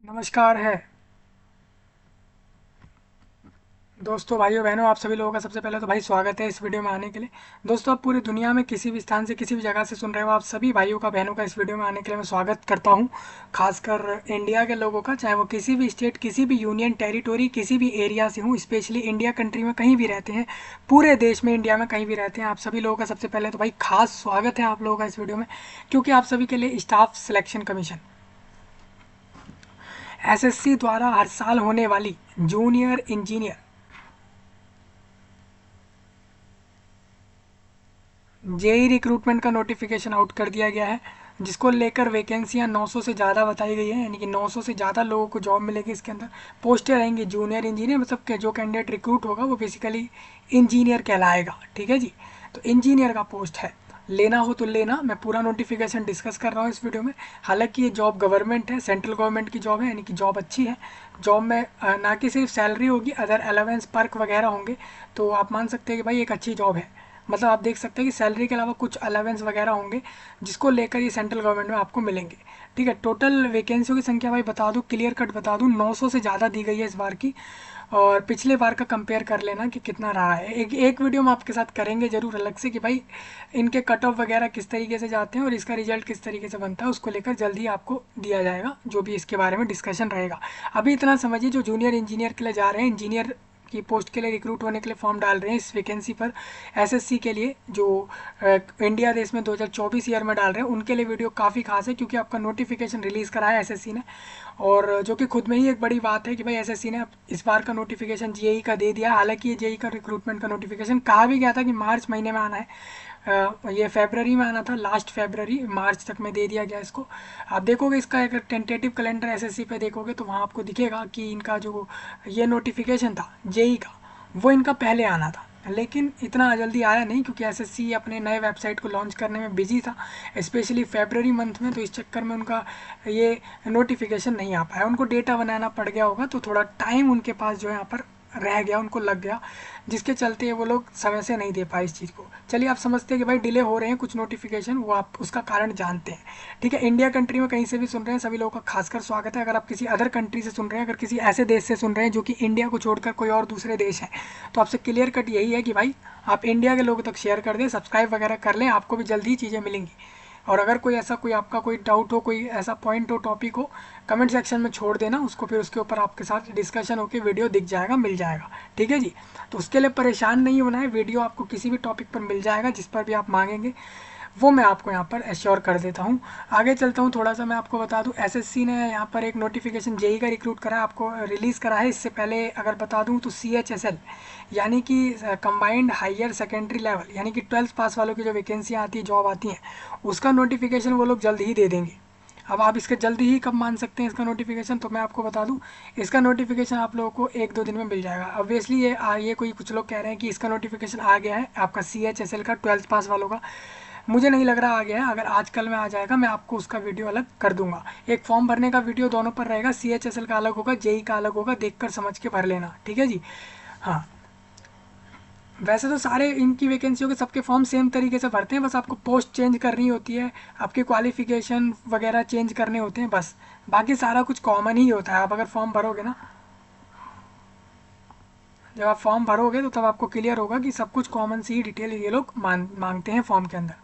नमस्कार है दोस्तों, भाइयों बहनों, आप सभी लोगों का सबसे पहले तो भाई स्वागत है इस वीडियो में आने के लिए। दोस्तों, आप पूरी दुनिया में किसी भी स्थान से किसी भी जगह से सुन रहे हो, आप सभी भाइयों का बहनों का इस वीडियो में आने के लिए मैं स्वागत करता हूं। खासकर इंडिया के लोगों का, चाहे वो किसी भी स्टेट, किसी भी यूनियन टेरिटोरी, किसी भी एरिया से हूँ, स्पेशली इंडिया कंट्री में कहीं भी रहते हैं, पूरे देश में इंडिया में कहीं भी रहते हैं, आप सभी लोगों का सबसे पहले तो भाई खास स्वागत है आप लोगों का इस वीडियो में। क्योंकि आप सभी के लिए स्टाफ सिलेक्शन कमीशन एसएससी द्वारा हर साल होने वाली जूनियर इंजीनियर जेई रिक्रूटमेंट का नोटिफिकेशन आउट कर दिया गया है, जिसको लेकर वैकेंसियां 900 से ज़्यादा बताई गई है, यानी कि 900 से ज़्यादा लोगों को जॉब मिलेगी। इसके अंदर पोस्टें रहेंगी जूनियर इंजीनियर, मतलब कि जो कैंडिडेट रिक्रूट होगा वो बेसिकली इंजीनियर कहलाएगा। ठीक है जी, तो इंजीनियर का पोस्ट है। लेना हो तो लेना, मैं पूरा नोटिफिकेशन डिस्कस कर रहा हूँ इस वीडियो में। हालांकि ये जॉब गवर्नमेंट है, सेंट्रल गवर्नमेंट की जॉब है, यानी कि जॉब अच्छी है। जॉब में ना कि सिर्फ सैलरी होगी, अदर अलावेंस पर्क वगैरह होंगे, तो आप मान सकते हैं कि भाई एक अच्छी जॉब है। मतलब आप देख सकते हैं कि सैलरी के अलावा कुछ अलावेंस वगैरह होंगे, जिसको लेकर ये सेंट्रल गवर्नमेंट में आपको मिलेंगे। ठीक है, टोटल वैकेंसियों की संख्या भाई बता दूं, क्लियर कट बता दूं, 900 से ज़्यादा दी गई है इस बार की। और पिछले बार का कंपेयर कर लेना कि कितना रहा है। एक वीडियो हम आपके साथ करेंगे जरूर अलग से कि भाई इनके कट ऑफ वगैरह किस तरीके से जाते हैं और इसका रिजल्ट किस तरीके से बनता है, उसको लेकर जल्दी आपको दिया जाएगा, जो भी इसके बारे में डिस्कशन रहेगा। अभी इतना समझिए, जो जूनियर इंजीनियर के लिए जा रहे हैं, इंजीनियर की पोस्ट के लिए रिक्रूट होने के लिए फॉर्म डाल रहे हैं इस वैकेंसी पर, एसएससी के लिए, जो इंडिया देश में 2024 ईयर में डाल रहे हैं, उनके लिए वीडियो काफ़ी खास है, क्योंकि आपका नोटिफिकेशन रिलीज़ करा है एसएससी ने। और जो कि खुद में ही एक बड़ी बात है कि भाई एसएससी ने इस बार का नोटिफिकेशन जेई का दे दिया। हालांकि ये जेई का रिक्रूटमेंट का नोटिफिकेशन कहा भी गया था कि मार्च महीने में आना है, ये फरवरी में आना था, लास्ट फरवरी, मार्च तक में दे दिया गया इसको। आप देखोगे इसका एक टेंटेटिव कैलेंडर एसएससी पे देखोगे तो वहाँ आपको दिखेगा कि इनका जो ये नोटिफिकेशन था जेई का, वो इनका पहले आना था, लेकिन इतना जल्दी आया नहीं, क्योंकि एसएससी अपने नए वेबसाइट को लॉन्च करने में बिजी था, स्पेशली फरवरी मंथ में। तो इस चक्कर में उनका ये नोटिफिकेशन नहीं आ पाया, उनको डेटा बनाना पड़ गया होगा, तो थोड़ा टाइम उनके पास जो है यहाँ पर रह गया, उनको लग गया, जिसके चलते वो लोग समय से नहीं दे पाए इस चीज़ को। चलिए, आप समझते हैं कि भाई डिले हो रहे हैं कुछ नोटिफिकेशन, वो आप उसका कारण जानते हैं। ठीक है, इंडिया कंट्री में कहीं से भी सुन रहे हैं सभी लोगों का खासकर स्वागत है। अगर आप किसी अदर कंट्री से सुन रहे हैं, अगर किसी ऐसे देश से सुन रहे हैं जो कि इंडिया को छोड़कर कोई और दूसरे देश है, तो आपसे क्लियर कट यही है कि भाई आप इंडिया के लोगों तक शेयर कर दें, सब्सक्राइब वगैरह कर लें, आपको भी जल्दी ही चीज़ें मिलेंगी। और अगर कोई ऐसा, कोई आपका कोई डाउट हो, कोई ऐसा पॉइंट हो, टॉपिक हो, कमेंट सेक्शन में छोड़ देना उसको, फिर उसके ऊपर आपके साथ डिस्कशन होकर वीडियो दिख जाएगा, मिल जाएगा। ठीक है जी, तो उसके लिए परेशान नहीं होना है, वीडियो आपको किसी भी टॉपिक पर मिल जाएगा, जिस पर भी आप मांगेंगे वो मैं आपको यहाँ पर एश्योर कर देता हूँ। आगे चलता हूँ, थोड़ा सा मैं आपको बता दूँ, एसएससी ने यहाँ पर एक नोटिफिकेशन जेई का रिक्रूट करा है, आपको रिलीज़ करा है। इससे पहले अगर बता दूँ तो सीएचएसएल, यानी कि कंबाइंड हायर सेकेंडरी लेवल, यानी कि 12th पास वालों की जो वैकेंसियाँ आती हैं, जॉब आती हैं, उसका नोटिफिकेशन वो लोग जल्द ही दे देंगे। अब आप इसके जल्दी ही कब मान सकते हैं इसका नोटिफिकेशन, तो मैं आपको बता दूं, इसका नोटिफिकेशन आप लोगों को 1-2 दिन में मिल जाएगा। ऑब्वियसली ये कोई कुछ लोग कह रहे हैं कि इसका नोटिफिकेशन आ गया है आपका सीएचएसएल का 12th पास वालों का, मुझे नहीं लग रहा आ गया है। अगर आज कल में आ जाएगा, मैं आपको उसका वीडियो अलग कर दूंगा। एक फॉर्म भरने का वीडियो दोनों पर रहेगा, सीएचएसएल का अलग होगा, जेई का अलग होगा, देखकर समझ के भर लेना। ठीक है जी, हाँ। वैसे तो सारे इनकी वैकेंसियों के सबके फॉर्म सेम तरीके से भरते हैं, बस आपको पोस्ट चेंज करनी होती है, आपके क्वालिफिकेशन वगैरह चेंज करने होते हैं बस। बाकी सारा कुछ कॉमन ही होता है। आप अगर फॉर्म भरोगे ना, जब आप फॉर्म भरोगे तो तब आपको क्लियर होगा कि सब कुछ कॉमन सी ही डिटेल ये लोग मांगते हैं फॉर्म के अंदर।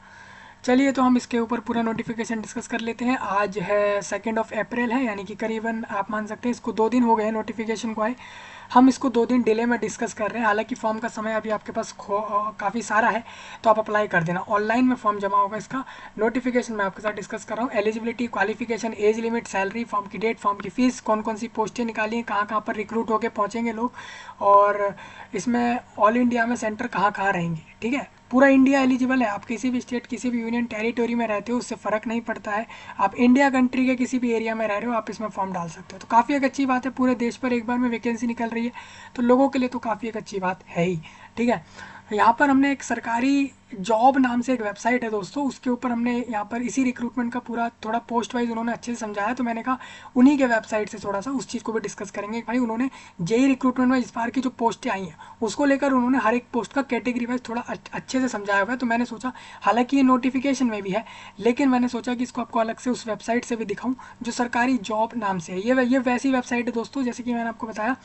चलिए, तो हम इसके ऊपर पूरा नोटिफिकेशन डिस्कस कर लेते हैं। आज है 2 अप्रैल है, यानी कि करीबन आप मान सकते हैं इसको 2 दिन हो गए हैं नोटिफिकेशन को आए। हम इसको 2 दिन डिले में डिस्कस कर रहे हैं। हालांकि फॉर्म का समय अभी आपके पास काफ़ी सारा है, तो आप अप्लाई कर देना। ऑनलाइन में फॉर्म जमा होगा। इसका नोटिफिकेशन मैं आपके साथ डिस्कस कर रहा हूँ। Eligibility, qualification, age limit, salary, form की डेट, फॉर्म की फीस, कौन कौन सी पोस्टें निकाली हैं, कहाँ कहाँ पर रिक्रूट होकर पहुँचेंगे लोग, और इसमें ऑल इंडिया में सेंटर कहाँ कहाँ रहेंगे। ठीक है, पूरा इंडिया एलिजिबल है। आप किसी भी स्टेट, किसी भी यूनियन टेरिटोरी में रहते हो, उससे फ़र्क नहीं पड़ता है। आप इंडिया कंट्री के किसी भी एरिया में रह रहे हो, आप इसमें फॉर्म डाल सकते हो। तो काफ़ी एक अच्छी बात है, पूरे देश पर एक बार में वैकेंसी निकल रही है, तो लोगों के लिए तो काफ़ी एक अच्छी बात है ही। ठीक है, यहाँ पर हमने एक सरकारी जॉब नाम से एक वेबसाइट है दोस्तों, उसके ऊपर हमने यहाँ पर इसी रिक्रूटमेंट का पूरा थोड़ा पोस्ट वाइज उन्होंने अच्छे से समझाया, तो मैंने कहा उन्हीं के वेबसाइट से थोड़ा सा उस चीज़ को भी डिस्कस करेंगे। भाई उन्होंने जेई रिक्रूटमेंट में इस बार की जो पोस्टें आई हैं उसको लेकर उन्होंने हर एक पोस्ट का कैटेगरी वाइज थोड़ा अच्छे से समझाया हुआ है। तो मैंने सोचा, हालांकि ये नोटिफिकेशन में भी है, लेकिन मैंने सोचा कि इसको आपको अलग से उस वेबसाइट से भी दिखाऊँ जो सरकारी जॉब नाम से है। ये वैसी वेबसाइट है दोस्तों, जैसे कि मैंने आपको बताया,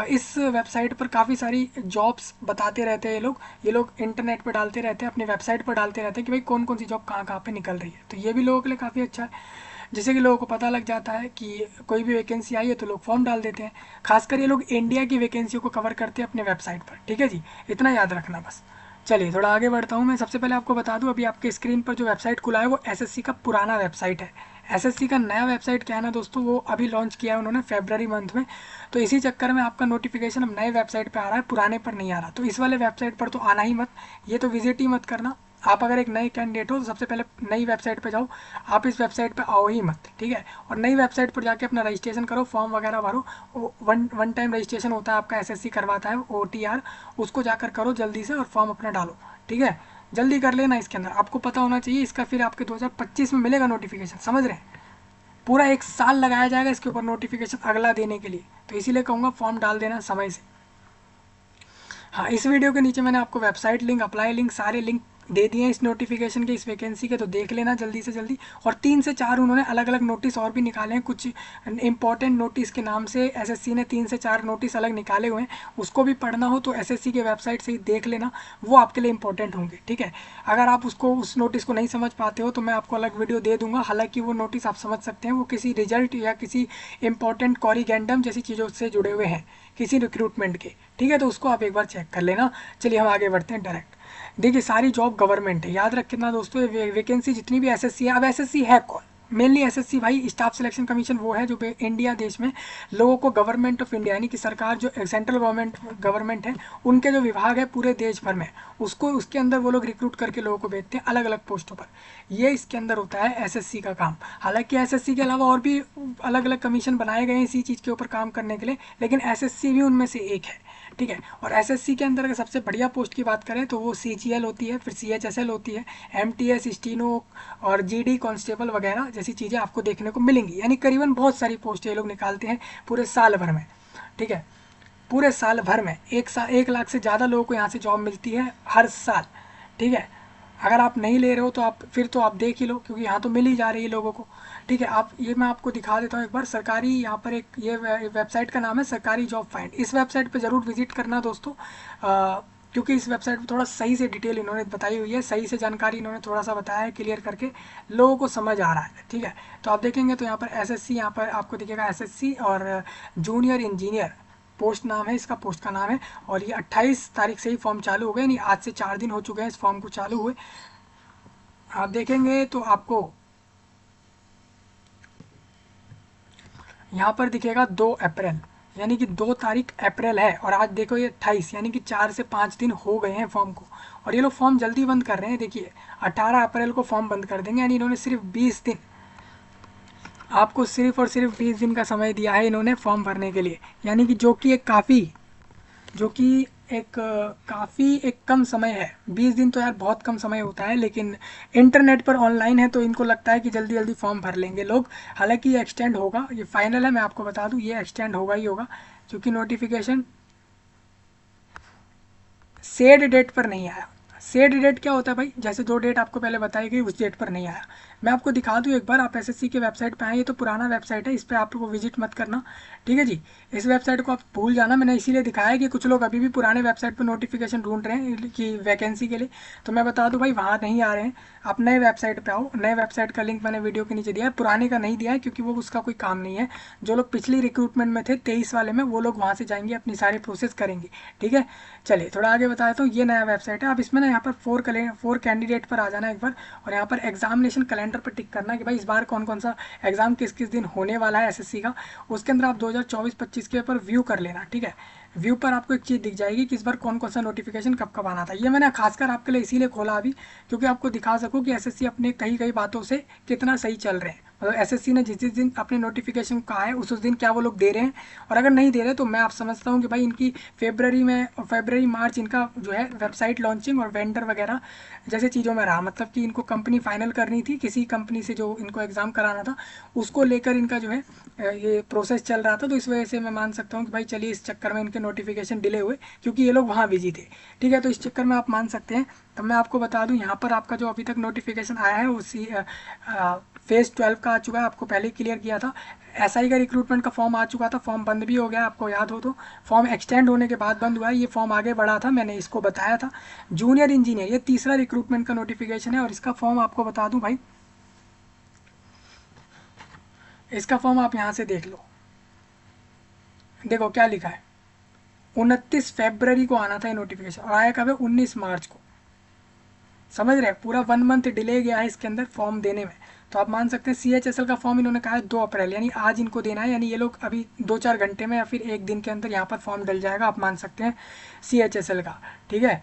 इस वेबसाइट पर काफ़ी सारी जॉब्स बताते रहते हैं ये लोग इंटरनेट पर डालते रहते हैं, अपने वेबसाइट पर डालते रहते हैं कि भाई कौन कौन सी जॉब कहाँ कहाँ पे निकल रही है। तो ये भी लोगों के लिए काफ़ी अच्छा है, जैसे कि लोगों को पता लग जाता है कि कोई भी वैकेंसी आई है तो लोग फॉर्म डाल देते हैं। खासकर ये लोग इंडिया की वैकेंसियों को कवर करते हैं अपने वेबसाइट पर। ठीक है जी, इतना याद रखना बस। चलिए थोड़ा आगे बढ़ता हूँ मैं। सबसे पहले आपको बता दूँ, अभी आपके स्क्रीन पर जो वेबसाइट खुला है वो एसएससी का पुराना वेबसाइट है। एसएससी का नया वेबसाइट क्या है ना दोस्तों, वो अभी लॉन्च किया है उन्होंने फरवरी मंथ में। तो इसी चक्कर में आपका नोटिफिकेशन अब नए वेबसाइट पे आ रहा है, पुराने पर नहीं आ रहा। तो इस वाले वेबसाइट पर तो आना ही मत, ये तो विजिट ही मत करना। आप अगर एक नए कैंडिडेट हो तो सबसे पहले नई वेबसाइट पे जाओ, आप इस वेबसाइट पे आओ ही मत। ठीक है, और नई वेबसाइट पर जाके अपना रजिस्ट्रेशन करो, फॉर्म वगैरह भरो। वन टाइम रजिस्ट्रेशन होता है आपका, एसएससी करवाता है OTR, उसको जाकर करो जल्दी से और फॉर्म अपना डालो। ठीक है, जल्दी कर लेना। इसके अंदर आपको पता होना चाहिए, इसका फिर आपके 2025 में मिलेगा नोटिफिकेशन, समझ रहे हैं। पूरा 1 साल लगाया जाएगा इसके ऊपर नोटिफिकेशन अगला देने के लिए, तो इसीलिए कहूँगा फॉर्म डाल देना समय से। हाँ, इस वीडियो के नीचे मैंने आपको वेबसाइट लिंक, अप्लाई लिंक, सारे लिंक दे दिए हैं इस नोटिफिकेशन के, इस वैकेंसी के, तो देख लेना जल्दी से जल्दी। और 3 से 4 उन्होंने अलग अलग नोटिस और भी निकाले हैं, कुछ इंपॉर्टेंट नोटिस के नाम से एसएससी ने 3 से 4 नोटिस अलग निकाले हुए हैं। उसको भी पढ़ना हो तो एसएससी के वेबसाइट से ही देख लेना, वो आपके लिए इंपॉर्टेंट होंगे। ठीक है, अगर आप उस नोटिस को नहीं समझ पाते हो तो मैं आपको अलग वीडियो दे दूंगा। हालांकि वो नोटिस आप समझ सकते हैं, वो किसी रिजल्ट या किसी इंपॉर्टेंट कॉरिगेंडम जैसी चीज़ों से जुड़े हुए हैं, किसी रिक्रूटमेंट के। ठीक है, तो उसको आप एक बार चेक कर लेना। चलिए हम आगे बढ़ते हैं डायरेक्ट। देखिए सारी जॉब गवर्नमेंट है, याद रखना दोस्तों, वैकेंसी जितनी भी एसएससी है। अब एसएससी है कौन? मेनली एसएससी भाई स्टाफ सिलेक्शन कमीशन वो है जो इंडिया देश में लोगों को, गवर्नमेंट ऑफ इंडिया यानी कि सरकार जो सेंट्रल गवर्नमेंट है, उनके जो विभाग है पूरे देश भर में, उसको उसके अंदर वो लोग रिक्रूट करके लोगों को भेजते हैं अलग अलग पोस्टों पर। ये इसके अंदर होता है एसएससी का काम। हालांकि एसएससी के अलावा और भी अलग अलग कमीशन बनाए गए हैं इसी चीज़ के ऊपर काम करने के लिए, लेकिन एसएससी भी उनमें से एक है। ठीक है, और एसएससी के अंदर अगर सबसे बढ़िया पोस्ट की बात करें तो वो CGL होती है, फिर CHSL होती है, MTS, स्टीनो और GD कांस्टेबल वगैरह जैसी चीज़ें आपको देखने को मिलेंगी। यानी करीबन बहुत सारी पोस्ट ये लोग निकालते हैं पूरे साल भर में। ठीक है, पूरे साल भर में 1 लाख से ज़्यादा लोगों को यहाँ से जॉब मिलती है हर साल। ठीक है, अगर आप नहीं ले रहे हो तो आप फिर तो आप देख ही लो, क्योंकि यहाँ तो मिल ही जा रही है लोगों को। ठीक है, आप ये मैं आपको दिखा देता हूँ एक बार। सरकारी यहाँ पर एक ये वेबसाइट का नाम है सरकारी जॉब फाइंड। इस वेबसाइट पे ज़रूर विजिट करना दोस्तों, क्योंकि इस वेबसाइट पे थोड़ा सही से डिटेल इन्होंने बताई हुई है, सही से जानकारी इन्होंने थोड़ा सा बताया है, क्लियर करके लोगों को समझ आ रहा है। ठीक है, तो आप देखेंगे तो यहाँ पर एसएससी, यहाँ पर आपको दिखेगा एसएससी और जूनियर इंजीनियर पोस्ट नाम है, इसका पोस्ट का नाम है। और ये 28 तारीख से ही फॉर्म चालू हो गए, यानी आज से 4 दिन हो चुके हैं इस फॉर्म को चालू हुए। आप देखेंगे तो आपको यहाँ पर दिखेगा 2 अप्रैल, यानी कि 2 तारीख अप्रैल है, और आज देखो ये 28, यानी कि 4 से 5 दिन हो गए हैं फॉर्म को। और ये लोग फॉर्म जल्दी बंद कर रहे हैं, देखिए 18 अप्रैल को फॉर्म बंद कर देंगे। यानी इन्होंने सिर्फ 20 दिन, आपको सिर्फ और सिर्फ 20 दिन का समय दिया है इन्होंने फॉर्म भरने के लिए, यानी कि जो कि काफ़ी एक कम समय है। 20 दिन तो यार बहुत कम समय होता है, लेकिन इंटरनेट पर ऑनलाइन है तो इनको लगता है कि जल्दी जल्दी फॉर्म भर लेंगे लोग। हालांकि ये एक्सटेंड होगा, ये फाइनल है, मैं आपको बता दूं ये एक्सटेंड होगा ही होगा, क्योंकि नोटिफिकेशन सेड डेट पर नहीं आया। सेड डेट क्या होता है भाई, जैसे जो डेट आपको पहले बताई गई उस डेट पर नहीं आया। मैं आपको दिखा दूं एक बार, आप एसएससी के वेबसाइट पे आए, ये तो पुराना वेबसाइट है, इस पर आपको विजिट मत करना। ठीक है जी, इस वेबसाइट को आप भूल जाना। मैंने इसीलिए दिखाया कि कुछ लोग अभी भी पुराने वेबसाइट पर नोटिफिकेशन ढूंढ रहे हैं कि वैकेंसी के लिए, तो मैं बता दूं भाई वहाँ नहीं आ रहे हैं, आप नए वेबसाइट पर आओ। नए वेबसाइट का लिंक मैंने वीडियो के नीचे दिया है, पुराने का नहीं दिया है क्योंकि वो उसका कोई काम नहीं है। जो लोग पिछली रिक्रूटमेंट में थे 23 वाले में, वो लोग वहाँ से जाएंगे, अपनी सारी प्रोसेस करेंगे। ठीक है, चलिए थोड़ा आगे बता देता हूँ। ये नया वेबसाइट है, आप इसमें ना यहाँ पर 4 कैंडिडेट पर आ जाना एक बार, और यहाँ पर एग्जामिनेशन कैलेंडर पर टिक करना कि भाई इस बार कौन कौन सा एग्जाम किस किस दिन होने वाला है एसएससी का। उसके अंदर आप 2024-25 के ऊपर व्यू कर लेना। ठीक है, व्यू पर आपको एक चीज़ दिख जाएगी कि इस बार कौन कौन सा नोटिफिकेशन कब कब आना था। ये मैंने खासकर आपके लिए इसीलिए खोला अभी, क्योंकि आपको दिखा सकूँ कि एसएससी अपने कई बातों से कितना सही चल रहे हैं। मतलब एसएससी ने जिस जिस दिन अपने नोटिफिकेशन कहा है उस दिन क्या वो लोग दे रहे हैं, और अगर नहीं दे रहे तो मैं आप समझता हूँ कि भाई इनकी फरवरी मार्च इनका जो है वेबसाइट लॉन्चिंग और वेंडर वगैरह जैसे चीज़ों में रहा, मतलब कि इनको कंपनी फाइनल करनी थी किसी कंपनी से जो इनको एग्ज़ाम कराना था, उसको लेकर इनका जो है ये प्रोसेस चल रहा था। तो इस वजह से मैं मान सकता हूँ कि भाई चलिए इस चक्कर में इनके नोटिफिकेशन डिले हुए, क्योंकि ये लोग वहाँ बिजी थे। ठीक है, तो इस चक्कर में आप मान सकते हैं। तो मैं आपको बता दूं यहाँ पर आपका जो अभी तक नोटिफिकेशन आया है उसी फेज़ 12 का आ चुका है, आपको पहले ही क्लियर किया था। एसआई का रिक्रूटमेंट का फॉर्म आ चुका था, फॉर्म बंद भी हो गया, आपको याद हो तो। फॉर्म एक्सटेंड होने के बाद बंद हुआ है, ये फॉर्म आगे बढ़ा था, मैंने इसको बताया था। जूनियर इंजीनियर ये तीसरा रिक्रूटमेंट का नोटिफिकेशन है, और इसका फॉर्म आपको बता दूं भाई, इसका फॉर्म आप यहाँ से देख लो। देखो क्या लिखा है, 29 फरवरी को आना था ये नोटिफिकेशन, और आया कब है, 19 मार्च को। समझ रहे हैं, पूरा 1 मंथ डिले गया है इसके अंदर फॉर्म देने में। तो आप मान सकते हैं CHSL का फॉर्म इन्होंने कहा है 2 अप्रैल, यानी आज इनको देना है, यानी ये लोग अभी 2-4 घंटे में या फिर एक दिन के अंदर यहाँ पर फॉर्म डल जाएगा, आप मान सकते हैं CHSL का। ठीक है,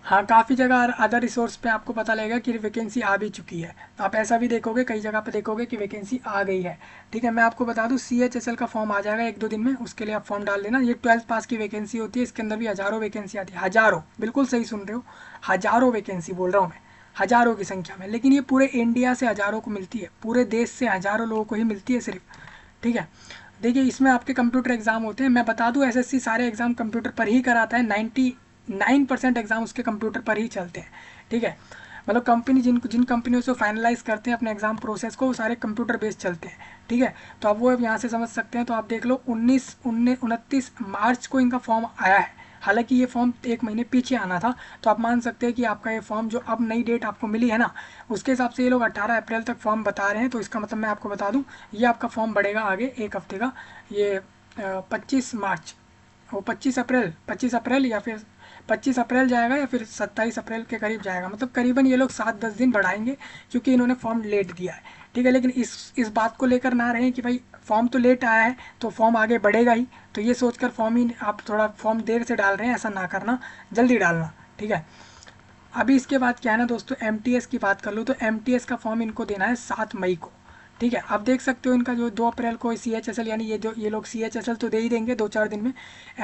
हाँ काफ़ी जगह अदर रिसोर्स पे आपको पता लगेगा कि वैकेंसी आ भी चुकी है, तो आप ऐसा भी देखोगे, कई जगह पे देखोगे कि वैकेंसी आ गई है। ठीक है, मैं आपको बता दूं CHSL का फॉर्म आ जाएगा 1-2 दिन में, उसके लिए आप फॉर्म डाल देना। ये 12th पास की वैकेंसी होती है, इसके अंदर भी हज़ारों वैकेंसी आती है, हज़ारों, बिल्कुल सही सुन रहे हो, हज़ारों वैकेंसी बोल रहा हूँ मैं, हज़ारों की संख्या में। लेकिन ये पूरे इंडिया से हज़ारों को मिलती है, पूरे देश से हज़ारों लोगों को ही मिलती है सिर्फ। ठीक है, देखिए इसमें आपके कंप्यूटर एग्जाम होते हैं, मैं बता दूं SSC सारे एग्जाम कंप्यूटर पर ही कराता है, 99% एग्जाम उसके कंप्यूटर पर ही चलते हैं। ठीक है, मतलब कंपनी जिन कंपनियों से फाइनलाइज करते हैं अपने एग्जाम प्रोसेस को, वो सारे कंप्यूटर बेस्ड चलते हैं। ठीक है, तो आप वो यहाँ से समझ सकते हैं। तो आप देख लो 29 मार्च को इनका फॉर्म आया है, हालांकि ये फॉर्म 1 महीने पीछे आना था। तो आप मान सकते हैं कि आपका ये फॉर्म जो अब नई डेट आपको मिली है ना, उसके हिसाब से ये लोग 18 अप्रैल तक फॉर्म बता रहे हैं। तो इसका मतलब मैं आपको बता दूं, ये आपका फॉर्म बढ़ेगा आगे 1 हफ्ते का, ये 25 मार्च, वो 25 अप्रैल या फिर 25 अप्रैल जाएगा, या फिर 27 अप्रैल के करीब जाएगा, मतलब करीबन ये लोग 7-10 दिन बढ़ाएंगे, क्योंकि इन्होंने फॉर्म लेट दिया है। ठीक है, लेकिन इस बात को लेकर ना रहें कि भाई फॉर्म तो लेट आया है तो फॉर्म आगे बढ़ेगा ही, तो ये सोचकर फॉर्म ही आप थोड़ा फॉर्म देर से डाल रहे हैं, ऐसा ना करना, जल्दी डालना। ठीक है, अभी इसके बाद क्या है ना दोस्तों, MTS की बात कर लो, तो MTS का फॉर्म इनको देना है 7 मई को। ठीक है, आप देख सकते हो इनका जो 2 अप्रैल को CHSL, यानी ये लोग CHSL तो दे ही देंगे 2-4 दिन में।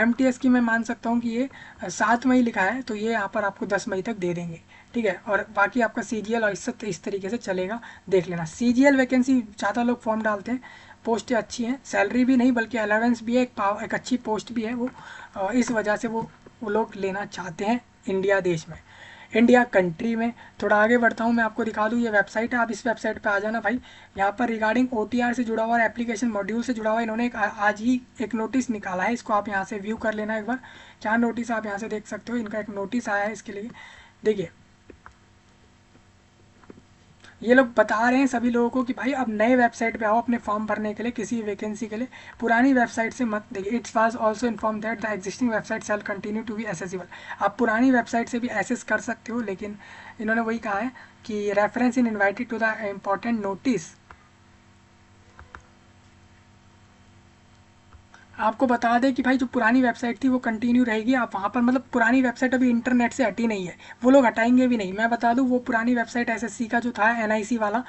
MTS की मैं मान सकता हूँ कि ये 7 मई लिखा है, तो ये यहाँ पर आपको 10 मई तक दे देंगे। ठीक है, और बाकी आपका CGL और इस तरीके से चलेगा, देख लेना। CGL वैकेंसी ज़्यादा लोग फॉर्म डालते हैं, पोस्टें अच्छी हैं, सैलरी भी नहीं बल्कि अलावेंस भी है, एक अच्छी पोस्ट भी है वो, इस वजह से वो लोग लेना चाहते हैं इंडिया देश में, इंडिया कंट्री में। थोड़ा आगे बढ़ता हूँ, मैं आपको दिखा दूँ, ये वेबसाइट है, आप इस वेबसाइट पे आ जाना भाई। यहाँ पर रिगार्डिंग OTR से जुड़ा हुआ और एप्लीकेशन मॉड्यूल से जुड़ा हुआ इन्होंने आज ही एक नोटिस निकाला है, इसको आप यहाँ से व्यू कर लेना एक बार। क्या नोटिस आप यहाँ से देख सकते हो, इनका एक नोटिस आया है इसके लिए, देखिए ये लोग बता रहे हैं सभी लोगों को कि भाई अब नए वेबसाइट पे आओ अपने फॉर्म भरने के लिए, किसी वैकेंसी के लिए, पुरानी वेबसाइट से मत। देखिए, it's was also inform that the existing website shall continue to be accessible. आप पुरानी वेबसाइट से भी एसेस कर सकते हो, लेकिन इन्होंने वही कहा है कि reference in invited to the important notice. आपको बता दें कि भाई जो पुरानी वेबसाइट थी वो कंटिन्यू रहेगी, आप वहाँ पर, मतलब पुरानी वेबसाइट अभी इंटरनेट से हटी नहीं है, वो लोग हटाएंगे भी नहीं। मैं बता दूँ, वो पुरानी वेबसाइट SSC का जो था NIC वाला,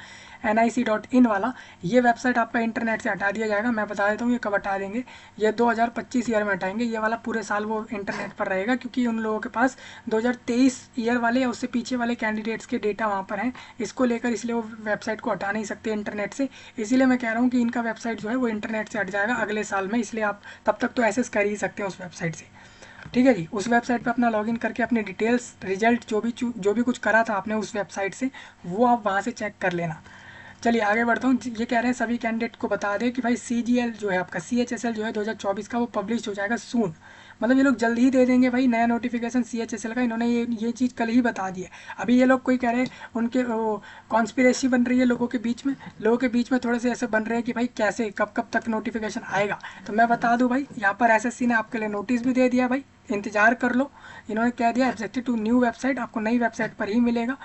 nic.in वाला, ये वेबसाइट आपका इंटरनेट से हटा दिया जाएगा। मैं बता देता हूँ ये कब हटा देंगे, ये 2025 ईयर में हटाएंगे, ये वाला पूरे साल वो इंटरनेट पर रहेगा, क्योंकि उन लोगों के पास 2023 ईयर वाले या उससे पीछे वाले कैंडिडेट्स के डेटा वहाँ पर हैं, इसको लेकर, इसलिए वो वेबसाइट को हटा नहीं सकते इंटरनेट से। इसीलिए मैं कह रहा हूँ कि इनका वेबसाइट जो है वो इंटरनेट से हट जाएगा अगले साल में, इसलिए आप तब तक तो एक्सेस कर ही सकते हैं उस वेबसाइट से। ठीक है जी, उस वेबसाइट पे अपना लॉगिन करके अपनी डिटेल्स, रिजल्ट, जो भी कुछ करा था आपने उस वेबसाइट से, वो आप वहाँ से चेक कर लेना। चलिए आगे बढ़ता हूँ। ये कह रहे हैं सभी कैंडिडेट को बता दें कि भाई CGL जो है आपका, CHSL जो है 2024 का, वो पब्लिश हो जाएगा सून, मतलब ये लोग जल्द ही दे देंगे भाई नया नोटिफिकेशन CHSL का। इन्होंने ये चीज़ कल ही बता दी है। अभी ये लोग कोई कह रहे हैं उनके कॉन्स्पिरेसी बन रही है लोगों के बीच में थोड़े से ऐसे बन रहे हैं कि भाई कैसे कब तक नोटिफिकेशन आएगा। तो मैं बता दूं भाई, यहाँ पर SSC ने आपके लिए नोटिस भी दे दिया भाई, इंतजार कर लो। इन्होंने कह दिया एब्जेक्टेड टू न्यू वेबसाइट, आपको नई वेबसाइट पर ही मिलेगा,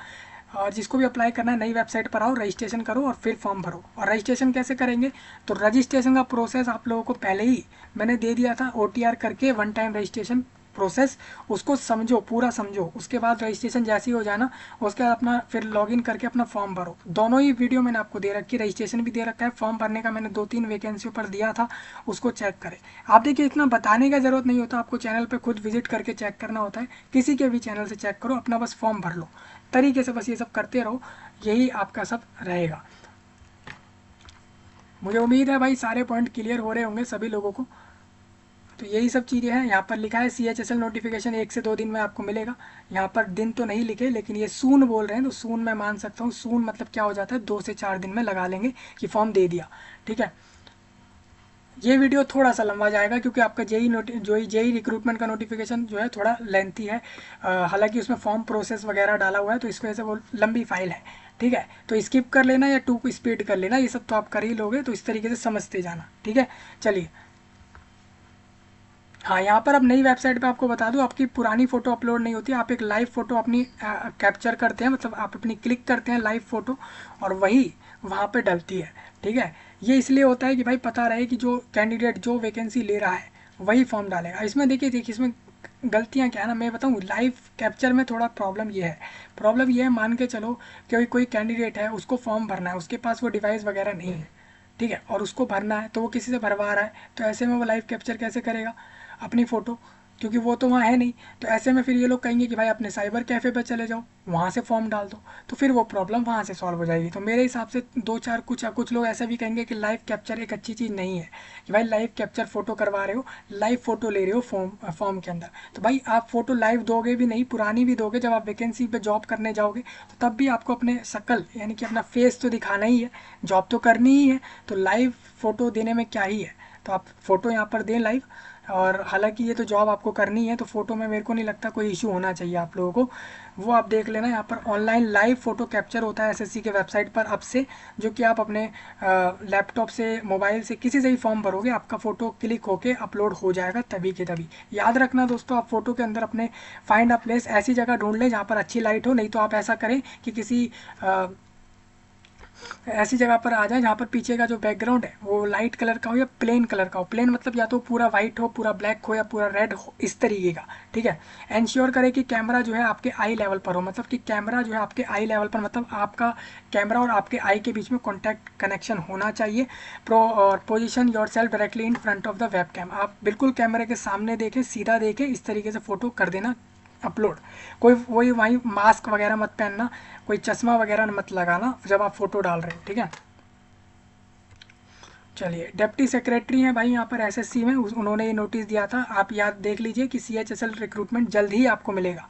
और जिसको भी अप्लाई करना है नई वेबसाइट पर आओ, रजिस्ट्रेशन करो और फिर फॉर्म भरो। और रजिस्ट्रेशन कैसे करेंगे, तो रजिस्ट्रेशन का प्रोसेस आप लोगों को पहले ही मैंने दे दिया था, OTR करके 1 टाइम रजिस्ट्रेशन प्रोसेस, उसको समझो, पूरा समझो। उसके बाद रजिस्ट्रेशन जैसे ही हो जाए ना, उसके बाद अपना फिर लॉगिन करके अपना फॉर्म भरो। दोनों ही वीडियो मैंने आपको दे रखी है, रजिस्ट्रेशन भी दे रखा है, फॉर्म भरने का मैंने 2-3 वैकेंसी पर दिया था, उसको चेक करें। आप देखिए इतना बताने का ज़रूरत नहीं होता, आपको चैनल पर खुद विजिट करके चेक करना होता है, किसी के भी चैनल से चेक करो, अपना बस फॉर्म भर लो तरीके से, बस ये सब करते रहो, यही आपका सब रहेगा। मुझे उम्मीद है भाई सारे पॉइंट क्लियर हो रहे होंगे सभी लोगों को। तो यही सब चीज़ें हैं। यहाँ पर लिखा है CHSL नोटिफिकेशन 1 से 2 दिन में आपको मिलेगा। यहाँ पर दिन तो नहीं लिखे, लेकिन ये सून बोल रहे हैं, तो सून मैं मान सकता हूँ। सून मतलब क्या हो जाता है, 2 से 4 दिन में लगा लेंगे कि फॉर्म दे दिया। ठीक है, ये वीडियो थोड़ा सा लंबा जाएगा क्योंकि आपका जेई रिक्रूटमेंट का नोटिफिकेशन जो है थोड़ा लेंथी है। हालांकि उसमें फॉर्म प्रोसेस वगैरह डाला हुआ है, तो इस वजह से वो लंबी फाइल है। ठीक है, तो स्किप कर लेना या 2 को स्पीड कर लेना, ये सब तो आप कर ही लोगे, तो इस तरीके से समझते जाना। ठीक है, चलिए। हाँ, यहाँ पर अब नई वेबसाइट पे आपको बता दूँ, आपकी पुरानी फ़ोटो अपलोड नहीं होती, आप एक लाइव फ़ोटो अपनी कैप्चर करते हैं, मतलब आप अपनी क्लिक करते हैं लाइव फ़ोटो, और वही वहाँ पे डलती है। ठीक है, ये इसलिए होता है कि भाई पता रहे कि जो कैंडिडेट जो वैकेंसी ले रहा है वही फॉर्म डालेगा। इसमें देखिए इसमें गलतियाँ क्या है ना, मैं बताऊँ, लाइव कैप्चर में थोड़ा प्रॉब्लम ये है। प्रॉब्लम ये है, मान के चलो कि कोई कैंडिडेट है, उसको फॉर्म भरना है, उसके पास वो डिवाइस वगैरह नहीं है। ठीक है, और उसको भरना है, तो वो किसी से भरवा रहा है, तो ऐसे में वो लाइव कैप्चर कैसे करेगा अपनी फ़ोटो, क्योंकि वो तो वहाँ है नहीं। तो ऐसे में फिर ये लोग कहेंगे कि भाई अपने साइबर कैफ़े पर चले जाओ, वहाँ से फॉर्म डाल दो, तो फिर वो प्रॉब्लम वहाँ से सॉल्व हो जाएगी। तो मेरे हिसाब से 2-4 कुछ लोग ऐसा भी कहेंगे कि लाइव कैप्चर एक अच्छी चीज़ नहीं है, कि भाई लाइव कैप्चर फ़ोटो करवा रहे हो, लाइव फ़ोटो ले रहे हो फॉर्म के अंदर, तो भाई आप फ़ोटो लाइव दोगे भी नहीं, पुरानी भी दोगे, जब आप वैकेंसी पे जॉब करने जाओगे तो तब भी आपको अपने शक्ल यानी कि अपना फेस तो दिखाना ही है, जॉब तो करनी ही है, तो लाइव फ़ोटो देने में क्या ही है। तो आप फ़ोटो यहाँ पर दें लाइव। और हालांकि ये तो जॉब आपको करनी है, तो फ़ोटो में मेरे को नहीं लगता कोई इशू होना चाहिए आप लोगों को, वो आप देख लेना। यहाँ पर ऑनलाइन लाइव फ़ोटो कैप्चर होता है एसएससी के वेबसाइट पर अब से, जो कि आप अपने लैपटॉप से, मोबाइल से, किसी से ही फॉर्म भरोगे, आपका फ़ोटो क्लिक होके अपलोड हो जाएगा तभी के तभी। याद रखना दोस्तों, आप फ़ोटो के अंदर अपने फाइंड अ प्लेस ऐसी जगह ढूंढ लें जहाँ पर अच्छी लाइट हो, नहीं तो आप ऐसा करें कि किसी ऐसी जगह पर आ जाए जहाँ पर पीछे का जो बैकग्राउंड है वो लाइट कलर का हो या प्लेन कलर का हो। प्लेन मतलब या तो पूरा वाइट हो, पूरा ब्लैक हो, या पूरा रेड हो, इस तरीके का। ठीक है, एंश्योर करें कि कैमरा जो है आपके आई लेवल पर हो, मतलब कि कैमरा जो है आपके आई लेवल पर, मतलब आपका कैमरा और आपके आई के बीच में कॉन्टैक्ट कनेक्शन होना चाहिए। और position yourself directly in front of the webcam, आप बिल्कुल कैमरे के सामने देखें, सीधा देखें, इस तरीके से फ़ोटो कर देना अपलोड। कोई वही वहीं मास्क वगैरह मत पहनना, कोई चश्मा वगैरह मत लगाना जब आप फ़ोटो डाल रहे हैं। ठीक है, चलिए। डिप्टी सेक्रेटरी हैं भाई यहाँ पर एसएससी में, उन्होंने ये नोटिस दिया था, आप याद देख लीजिए कि CHSL रिक्रूटमेंट जल्द ही आपको मिलेगा।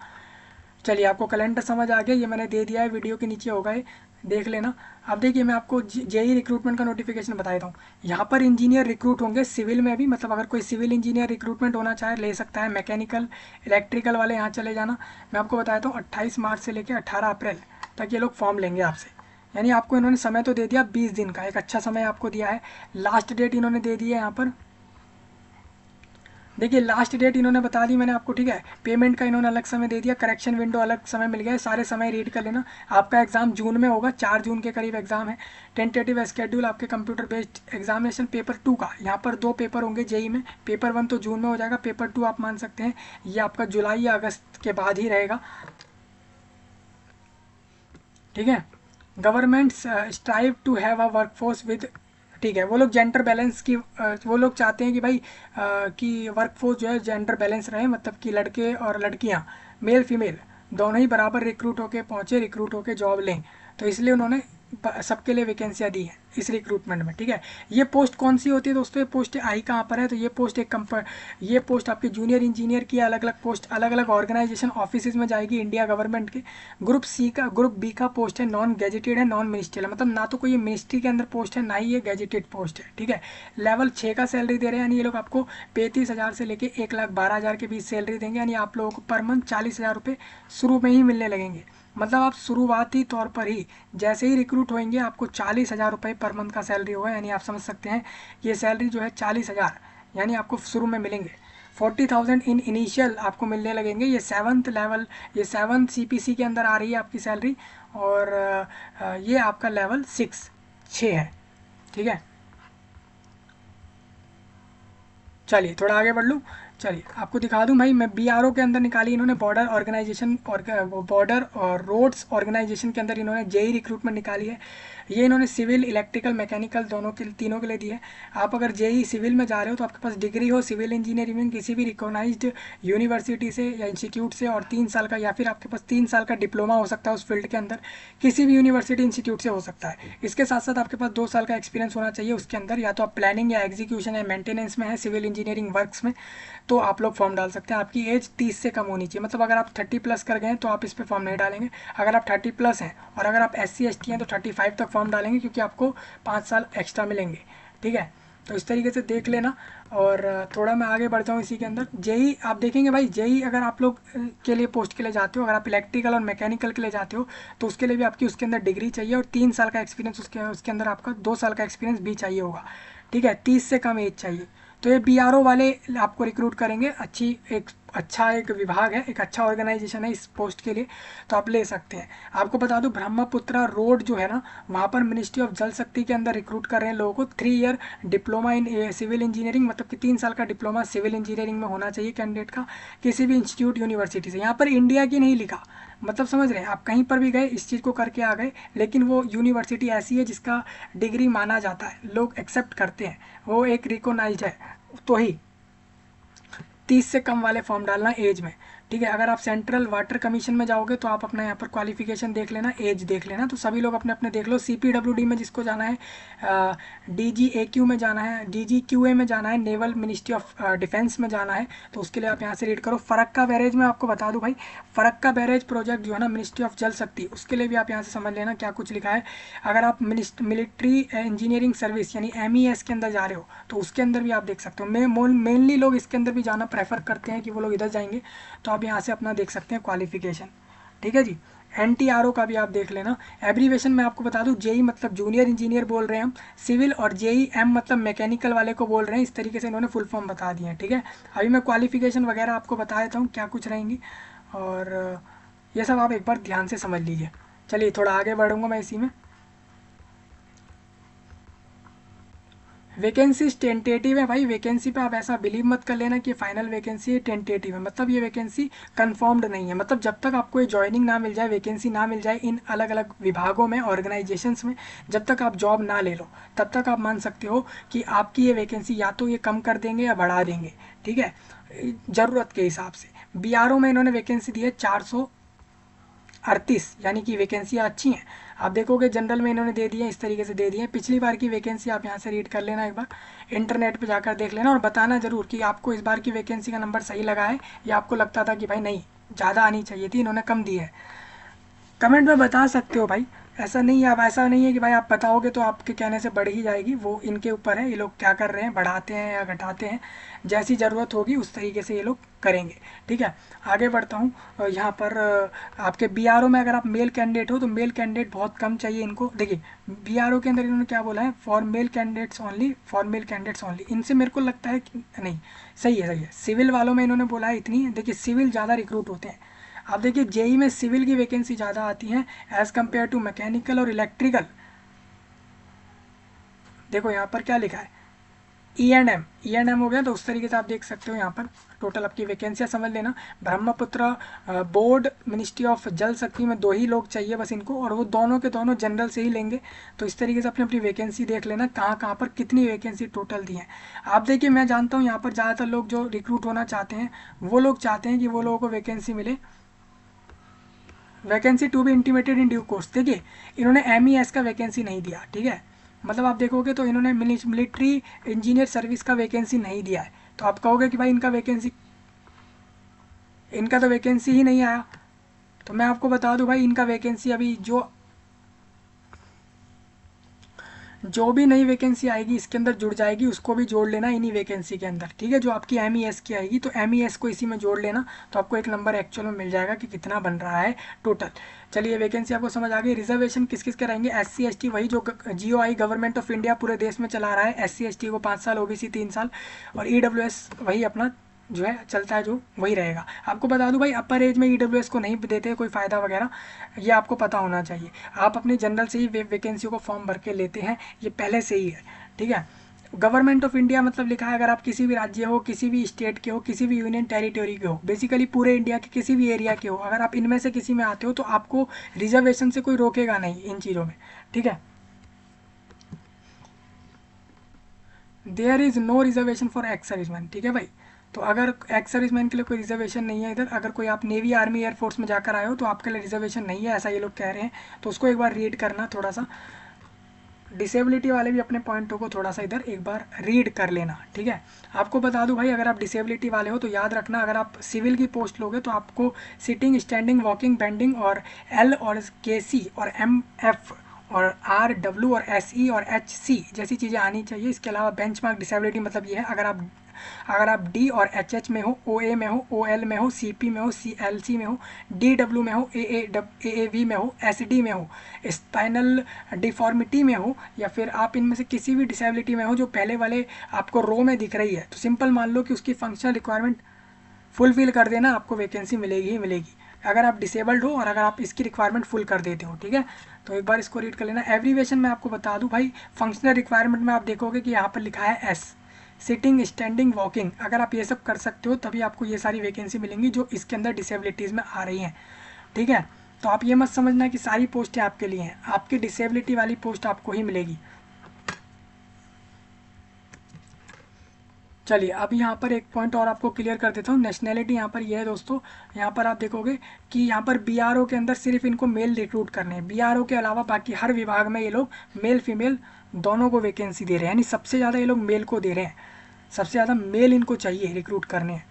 चलिए, आपको कैलेंडर समझ आ गया, ये मैंने दे दिया है, वीडियो के नीचे होगा, ये देख लेना। अब देखिए मैं आपको जेई रिक्रूटमेंट का नोटिफिकेशन बता देता हूँ। यहाँ पर इंजीनियर रिक्रूट होंगे सिविल में भी, मतलब अगर कोई सिविल इंजीनियर रिक्रूटमेंट होना चाहे ले सकता है। मैकेनिकल, इलेक्ट्रिकल वाले यहाँ चले जाना। मैं आपको बताता हूँ 28 मार्च से लेकर 18 अप्रैल तक ये लोग फॉर्म लेंगे आपसे। यानी आपको इन्होंने समय तो दे दिया 20 दिन का, एक अच्छा समय आपको दिया है। लास्ट डेट इन्होंने दे दी है यहाँ पर, देखिए लास्ट डेट इन्होंने बता दी मैंने आपको। ठीक है, पेमेंट का इन्होंने अलग समय दे दिया, करेक्शन विंडो अलग समय मिल गया है, सारे समय रीड कर लेना। आपका एग्जाम जून में होगा, 4 जून के करीब एग्जाम है। टेंटेटिव स्केड्यूल आपके कंप्यूटर बेस्ड एग्जामिनेशन पेपर 2 का, यहाँ पर 2 पेपर होंगे जेई में। पेपर 1 तो जून में हो जाएगा, पेपर 2 आप मान सकते हैं ये आपका जुलाई या अगस्त के बाद ही रहेगा। ठीक है, government strive to have a workforce with, ठीक है, वो लोग जेंडर बैलेंस की वो लोग चाहते हैं कि भाई कि वर्कफोर्स जो है जेंडर बैलेंस रहे, मतलब कि लड़के और लड़कियां, मेल फीमेल दोनों ही बराबर रिक्रूट होके पहुंचे, रिक्रूट होके जॉब लें। तो इसलिए उन्होंने सबके लिए वैकेंसियाँ दी हैं इस रिक्रूटमेंट में। ठीक है, ये पोस्ट कौन सी होती है दोस्तों, ये पोस्ट आई कहाँ पर है, तो ये पोस्ट ये पोस्ट आपके जूनियर इंजीनियर की अलग अलग पोस्ट अलग अलग ऑर्गेनाइजेशन ऑफिस में जाएगी इंडिया गवर्नमेंट के। ग्रुप बी का पोस्ट है, नॉन गैजेटेड है, नॉन मिनिस्ट्रियल है, मतलब ना तो कोई ये मिनिस्ट्री के अंदर पोस्ट है, ना ही ये गैजेटेड पोस्ट है। ठीक है, लेवल 6 का सैलरी दे रहे हैं, यानी ये लोग आपको 35,000 से लेके 1,12,000 के बीच सैलरी देंगे, यानी आप लोगों को पर मंथ 40,000 रुपये शुरू में ही मिलने लगेंगे। मतलब आप शुरुआती तौर पर ही जैसे ही रिक्रूट होंगे आपको 40,000 रुपये पर मंथ का सैलरी होगा, यानी आप समझ सकते हैं ये सैलरी जो है 40,000 यानी आपको शुरू में मिलेंगे। 40,000 इन इनिशियल आपको मिलने लगेंगे, ये 7th लेवल, ये 7th CPC के अंदर आ रही है आपकी सैलरी, और ये आपका लेवल 6 है। ठीक है, चलिए थोड़ा आगे बढ़ लूँ। चलिए आपको दिखा दूं भाई, मैं बीआरओ के अंदर निकाली इन्होंने बॉर्डर ऑर्गेनाइजेशन और बॉर्डर और रोड्स ऑर्गेनाइजेशन के अंदर इन्होंने जेई रिक्रूटमेंट निकाली है। ये इन्होंने सिविल, इलेक्ट्रिकल, मैकेनिकल दोनों के तीनों के लिए दी है। आप अगर जेई सिविल में जा रहे हो तो आपके पास डिग्री हो सिविल इंजीनियरिंग में किसी भी रिकॉग्नाइज्ड यूनिवर्सिटी से या इंस्टीट्यूट से, और 3 साल का, या फिर आपके पास 3 साल का डिप्लोमा हो सकता है उस फील्ड के अंदर, किसी भी यूनिवर्सिटी इंस्टीट्यूट से हो सकता है। इसके साथ साथ आपके पास 2 साल का एक्सपीरियंस होना चाहिए उसके अंदर, या तो आप प्लानिंग या एग्जीक्यूशन या मेंटेनेंस में है सिविल इंजीनियरिंग वर्क्स में, तो आप लोग फॉर्म डाल सकते हैं। आपकी एज 30 से कम होनी चाहिए, मतलब अगर आप 30+ कर गए हैं तो आप इस पर फॉर्म नहीं डालेंगे। अगर आप 30+ हैं और अगर आप SC ST हैं तो 35 तक फॉर्म डालेंगे, क्योंकि आपको 5 साल एक्स्ट्रा मिलेंगे। ठीक है, तो इस तरीके से देख लेना। और थोड़ा मैं आगे बढ़ जाऊँ इसी के अंदर। जेई आप देखेंगे भाई, जेई अगर आप लोग के लिए पोस्ट के लिए जाते हो, अगर आप इलेक्ट्रिकल और मैकेनिकल के लिए जाते हो तो उसके लिए भी आपकी उसके अंदर डिग्री चाहिए और 3 साल का एक्सपीरियंस, उसके अंदर आपका 2 साल का एक्सपीरियंस भी चाहिए होगा। ठीक है, 30 से कम एज चाहिए। तो ये बीआरओ वाले आपको रिक्रूट करेंगे। अच्छा एक विभाग है, एक अच्छा ऑर्गेनाइजेशन है इस पोस्ट के लिए, तो आप ले सकते हैं। आपको बता दूं ब्रह्मपुत्रा रोड जो है ना, वहाँ पर मिनिस्ट्री ऑफ जल शक्ति के अंदर रिक्रूट कर रहे हैं लोगों को। 3 year diploma in civil engineering, मतलब कि 3 साल का डिप्लोमा सिविल इंजीनियरिंग में होना चाहिए कैंडिडेट का, किसी भी इंस्टीट्यूट यूनिवर्सिटी से। यहाँ पर इंडिया की नहीं लिखा, मतलब समझ रहे हैं आप, कहीं पर भी गए इस चीज़ को करके आ गए, लेकिन वो यूनिवर्सिटी ऐसी है जिसका डिग्री माना जाता है, लोग एक्सेप्ट करते हैं, वो एक रिकोनाइज है, तो ही 30 से कम वाले फॉर्म डालना एज में। ठीक है, अगर आप सेंट्रल वाटर कमीशन में जाओगे तो आप अपना यहाँ पर क्वालिफिकेशन देख लेना, एज देख लेना। तो सभी लोग अपने अपने देख लो। CPWD में जिसको जाना है, DGAQ में जाना है, DGQA में जाना है, नेवल मिनिस्ट्री ऑफ डिफेंस में जाना है, तो उसके लिए आप यहाँ से रीड करो। फरक्का बैरेज में आपको बता दूँ भाई, फरक्का बैरेज प्रोजेक्ट जो है ना मिनिस्ट्री ऑफ जल शक्ति, उसके लिए भी आप यहाँ से समझ लेना क्या कुछ लिखा है। अगर आप मिलिट्री इंजीनियरिंग सर्विस यानी MES के अंदर जा रहे हो तो उसके अंदर भी आप देख सकते हो। मेनली लोग इसके अंदर भी जाना प्रेफर करते हैं कि वो लोग इधर जाएंगे, तो आप यहाँ से अपना देख सकते हैं क्वालिफिकेशन। ठीक है जी, NTRO का भी आप देख लेना। एब्रीवेशन में आपको बता दूं, जेई मतलब जूनियर इंजीनियर बोल रहे हैं हम सिविल, और JEM मतलब मैकेनिकल वाले को बोल रहे हैं। इस तरीके से इन्होंने फुल फॉर्म बता दिए हैं। ठीक है, अभी मैं क्वालिफिकेशन वगैरह आपको बता देता हूँ क्या कुछ रहेंगी, और ये सब आप एक बार ध्यान से समझ लीजिए। चलिए थोड़ा आगे बढ़ूंगा मैं इसी में। वैकेंसी टेंटेटिव है भाई, वैकेंसी पे आप ऐसा बिलीव मत कर लेना कि फाइनल वैकेंसी है, टेंटेटिव है, मतलब ये वैकेंसी कंफर्म्ड नहीं है। मतलब जब तक आपको ये ज्वाइनिंग ना मिल जाए, वैकेंसी ना मिल जाए इन अलग अलग विभागों में, ऑर्गेनाइजेशंस में, जब तक आप जॉब ना ले लो तब तक आप मान सकते हो कि आपकी ये वैकेंसी या तो ये कम कर देंगे या बढ़ा देंगे। ठीक है, ज़रूरत के हिसाब से। BRO में इन्होंने वैकेंसी दी है 438, यानी कि वैकेंसी अच्छी हैं। आप देखोगे जनरल में इन्होंने दे दिए, इस तरीके से दे दिए। पिछली बार की वैकेंसी आप यहाँ से रीड कर लेना, एक बार इंटरनेट पे जाकर देख लेना, और बताना ज़रूर कि आपको इस बार की वैकेंसी का नंबर सही लगा है या आपको लगता था कि भाई नहीं ज़्यादा आनी चाहिए थी, इन्होंने कम दी है। कमेंट में बता सकते हो भाई, ऐसा नहीं है। अब ऐसा नहीं है कि भाई आप बताओगे तो आपके कहने से बढ़ ही जाएगी, वो इनके ऊपर है, ये लोग क्या कर रहे हैं, बढ़ाते हैं या घटाते हैं, जैसी ज़रूरत होगी उस तरीके से ये लोग करेंगे। ठीक है, आगे बढ़ता हूँ। यहाँ पर आपके BRO में अगर आप मेल कैंडिडेट हो तो मेल कैंडिडेट बहुत कम चाहिए इनको। देखिए BRO के अंदर इन्होंने क्या बोला है, for male candidates only, for male candidates only. इनसे मेरे को लगता है कि नहीं, सही है सही है। सिविल वालों में इन्होंने बोला है इतनी, देखिए सिविल ज़्यादा रिक्रूट होते हैं। आप देखिए JEE में सिविल की वैकेंसी ज़्यादा आती हैं एज़ कम्पेयर टू मैकेनिकल और इलेक्ट्रिकल। देखो यहाँ पर क्या लिखा है, E&M हो गया, तो उस तरीके से आप देख सकते हो यहाँ पर टोटल आपकी वैकेंसियाँ समझ लेना। ब्रह्मपुत्र बोर्ड मिनिस्ट्री ऑफ जल शक्ति में 2 ही लोग चाहिए बस इनको, और वो दोनों के दोनों जनरल से ही लेंगे। तो इस तरीके से अपनी अपनी वैकेंसी देख लेना कहाँ कहाँ पर कितनी वैकेंसी टोटल दी है। आप देखिए मैं जानता हूँ यहाँ पर ज़्यादातर लोग जो रिक्रूट होना चाहते हैं वो लोग चाहते हैं कि वो लोगों को वैकेंसी मिले, vacancy to be intimated in due course. देखिए इन्होंने MES का वैकेंसी नहीं दिया। ठीक है, मतलब आप देखोगे तो इन्होंने मिलिट्री इंजीनियर सर्विस का वैकेंसी नहीं दिया है, तो आप कहोगे कि भाई इनका तो वैकेंसी ही नहीं आया। तो मैं आपको बता दूं भाई, इनका वैकेंसी अभी जो भी नई वैकेंसी आएगी इसके अंदर जुड़ जाएगी, उसको भी जोड़ लेना इन्हीं वैकेंसी के अंदर। ठीक है, जो आपकी MES की आएगी तो MES को इसी में जोड़ लेना, तो आपको एक नंबर एक्चुअल में मिल जाएगा कि कितना बन रहा है टोटल। चलिए वैकेंसी आपको समझ आ गई। रिजर्वेशन किस किस के रहेंगे, SC ST वही जो GOI गवर्नमेंट ऑफ इंडिया पूरे देश में चला रहा है। SC ST को 5 साल, OBC 3 साल, और EWS वही अपना जो है चलता है, जो वही रहेगा। आपको बता दूं भाई, अपर एज में EWS को नहीं देते कोई फ़ायदा वगैरह, ये आपको पता होना चाहिए। आप अपने जनरल से ही वैकेंसी को फॉर्म भर के लेते हैं, ये पहले से ही है। ठीक है, गवर्नमेंट ऑफ इंडिया मतलब लिखा है अगर आप किसी भी राज्य हो, किसी भी स्टेट के हो, किसी भी यूनियन टेरिटरी के हो, बेसिकली पूरे इंडिया के किसी भी एरिया के हो, अगर आप इनमें से किसी में आते हो तो आपको रिजर्वेशन से कोई रोकेगा नहीं इन चीज़ों में, ठीक है। There is no reservation for ex serviceman, ठीक है भाई। तो अगर एक्स सर्विसमैन के लिए कोई रिजर्वेशन नहीं है इधर, अगर कोई आप नेवी आर्मी एयरफोर्स में जाकर आए हो तो आपके लिए रिजर्वेशन नहीं है, ऐसा ये लोग कह रहे हैं। तो उसको एक बार रीड करना थोड़ा सा, डिसेबिलिटी वाले भी अपने पॉइंटों को थोड़ा सा इधर एक बार रीड कर लेना, ठीक है। आपको बता दूं भाई, अगर आप डिसेबिलिटी वाले हो तो याद रखना, अगर आप सिविल की पोस्ट लोगे तो आपको सिटिंग, स्टैंडिंग, वॉकिंग, बेंडिंग और एल और के सी और एम एफ और आर डब्ल्यू और एस ई और एच सी जैसी चीज़ें आनी चाहिए। इसके अलावा बेंचमार्क डिसेबिलिटी मतलब ये है, अगर आप डी और एच एच में हो, ओ ए में हो, ओ एल में हो, सी पी में हो, सी एल सी में हो, डी डब्ल्यू में हो, ए वी में हो, एस डी में हो, स्पाइनल डिफॉर्मिटी में हो, या फिर आप इनमें से किसी भी डिसेबिलिटी में हो जो पहले वाले आपको रो में दिख रही है, तो सिंपल मान लो कि उसकी फंक्शनल रिक्वायरमेंट फुलफिल कर देना, आपको वैकेंसी मिलेगी ही मिलेगी, अगर आप डिसेबल्ड हो और अगर आप इसकी रिक्वायरमेंट फुल कर देते हो, ठीक है। तो एक बार इसको रीड कर लेना। एब्रीवेशन में आपको बता दूं भाई, फंक्शनल रिक्वायरमेंट में आप देखोगे कि यहाँ पर लिखा है एस, सिटिंग, स्टैंडिंग, वॉकिंग। अगर आप ये सब कर सकते हो तभी आपको ये सारी वैकेंसी मिलेंगी जो इसके अंदर डिसेबिलिटीज़ में आ रही हैं, ठीक है। तो आप ये मत समझना कि सारी पोस्टें आपके लिए हैं, आपकी डिसेबिलिटी वाली पोस्ट आपको ही मिलेगी। चलिए अब यहाँ पर एक पॉइंट और आपको क्लियर कर देता हूँ। नेशनैलिटी यहाँ पर ये है दोस्तों, यहाँ पर आप देखोगे कि यहाँ पर बीआरओ के अंदर सिर्फ इनको मेल रिक्रूट करने हैं, बीआरओ के अलावा बाकी हर विभाग में ये लोग मेल फीमेल दोनों को वैकेंसी दे रहे हैं, यानी सबसे ज़्यादा ये लोग मेल को दे रहे हैं, सबसे ज़्यादा मेल इनको चाहिए रिक्रूट करने हैं।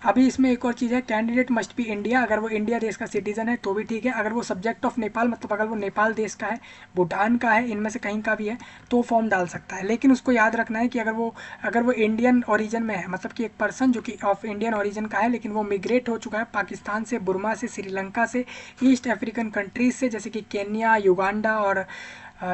अभी इसमें एक और चीज़ है, कैंडिडेट मस्ट बी इंडिया, अगर वो इंडिया देश का सिटीजन है तो भी ठीक है, अगर वो सब्जेक्ट ऑफ नेपाल मतलब अगर वो नेपाल देश का है, भूटान का है, इनमें से कहीं का भी है तो फॉर्म डाल सकता है। लेकिन उसको याद रखना है कि अगर वो इंडियन ओरिजिन में है, मतलब कि एक पर्सन जो कि ऑफ इंडियन ओरिजिन का है लेकिन वो मिग्रेट हो चुका है पाकिस्तान से, बुर्मा से, श्रीलंका से, ईस्ट अफ्रीकन कंट्रीज से जैसे कि केन्या, युगांडा और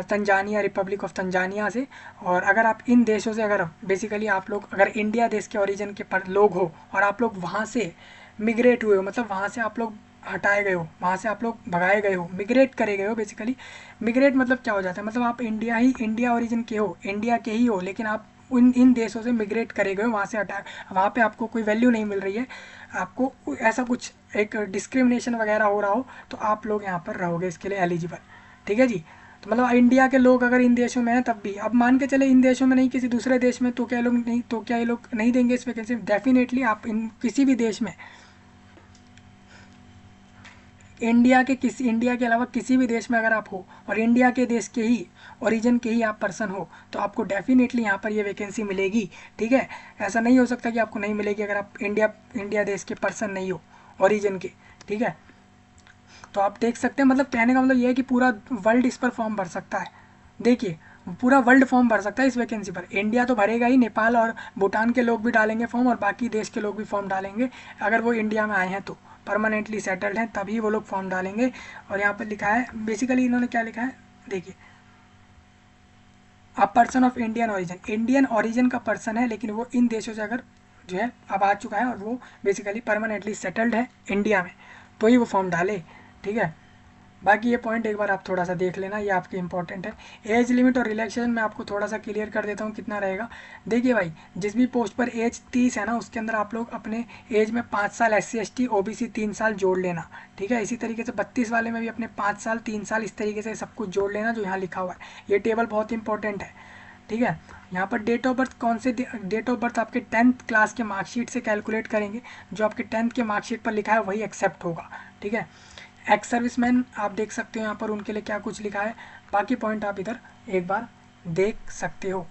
तंजानिया, रिपब्लिक ऑफ तंजानिया से, और अगर आप इन देशों से अगर बेसिकली आप लोग अगर इंडिया देश के ओरिजिन के लोग हो और आप लोग वहाँ से मिग्रेट हुए हो, मतलब वहाँ से आप लोग हटाए गए हो, वहाँ से आप लोग भगाए गए हो, मिग्रेट करे गए हो। बेसिकली मिग्रेट मतलब क्या हो जाता है, मतलब आप इंडिया ओरिजिन के हो, इंडिया के ही हो, लेकिन आप इन देशों से मिग्रेट करे गए हो, वहाँ से हटा, वहाँ पे आपको कोई वैल्यू नहीं मिल रही है, आपको ऐसा कुछ एक डिस्क्रिमिनेशन वगैरह हो रहा हो तो आप लोग यहाँ पर रहोगे इसके लिए एलिजिबल, ठीक है जी। तो मतलब इंडिया के लोग अगर इन देशों में हैं तब भी, अब मान के चले इन देशों में नहीं किसी दूसरे देश में, तो क्या लोग नहीं, तो क्या ये लोग नहीं देंगे इस वैकेंसी? डेफिनेटली आप इन किसी भी देश में, इंडिया के अलावा किसी भी देश में अगर आप हो और इंडिया के देश के ही ओरिजिन के ही आप पर्सन हो तो आपको डेफिनेटली यहाँ पर ये वैकेंसी मिलेगी, ठीक है। ऐसा नहीं हो सकता कि आपको नहीं मिलेगी अगर आप इंडिया देश के पर्सन नहीं हो ओरिजिन के, ठीक है। तो आप देख सकते हैं, मतलब कहने का मतलब ये है कि पूरा वर्ल्ड इस पर फॉर्म भर सकता है। देखिए पूरा वर्ल्ड फॉर्म भर सकता है इस वैकेंसी पर, इंडिया तो भरेगा ही, नेपाल और भूटान के लोग भी डालेंगे फॉर्म और बाकी देश के लोग भी फॉर्म डालेंगे, अगर वो इंडिया में आए हैं तो परमानेंटली सेटल्ड हैं तभी वो लोग फॉर्म डालेंगे। और यहाँ पर लिखा है बेसिकली इन्होंने क्या लिखा है, देखिए, a person of Indian origin का पर्सन है लेकिन वो इन देशों से अगर जो है अब आ चुका है और वो बेसिकली परमानेंटली सेटल्ड है इंडिया में तो ही वो फॉर्म डाले, ठीक है। बाकी ये पॉइंट एक बार आप थोड़ा सा देख लेना, ये आपके इंपॉर्टेंट है। एज लिमिट और रिलैक्सेशन में आपको थोड़ा सा क्लियर कर देता हूँ कितना रहेगा। देखिए भाई, जिस भी पोस्ट पर एज 30 है ना उसके अंदर आप लोग अपने एज में 5 साल SC ST OBC 3 साल जोड़ लेना, ठीक है। इसी तरीके से 32 वाले में भी अपने 5 साल 3 साल इस तरीके से सब कुछ जोड़ लेना जो यहाँ लिखा हुआ है, ये टेबल बहुत इंपॉर्टेंट है, ठीक है। यहाँ पर डेट ऑफ बर्थ कौन से डेट ऑफ बर्थ आपके 10th क्लास के मार्कशीट से कैलकुलेट करेंगे, जो आपके 10th के मार्कशीट पर लिखा है वही एक्सेप्ट होगा, ठीक है। एक्स सर्विसमैन आप देख सकते हो यहाँ पर उनके लिए क्या कुछ लिखा है, बाकी पॉइंट आप इधर एक बार देख सकते हो।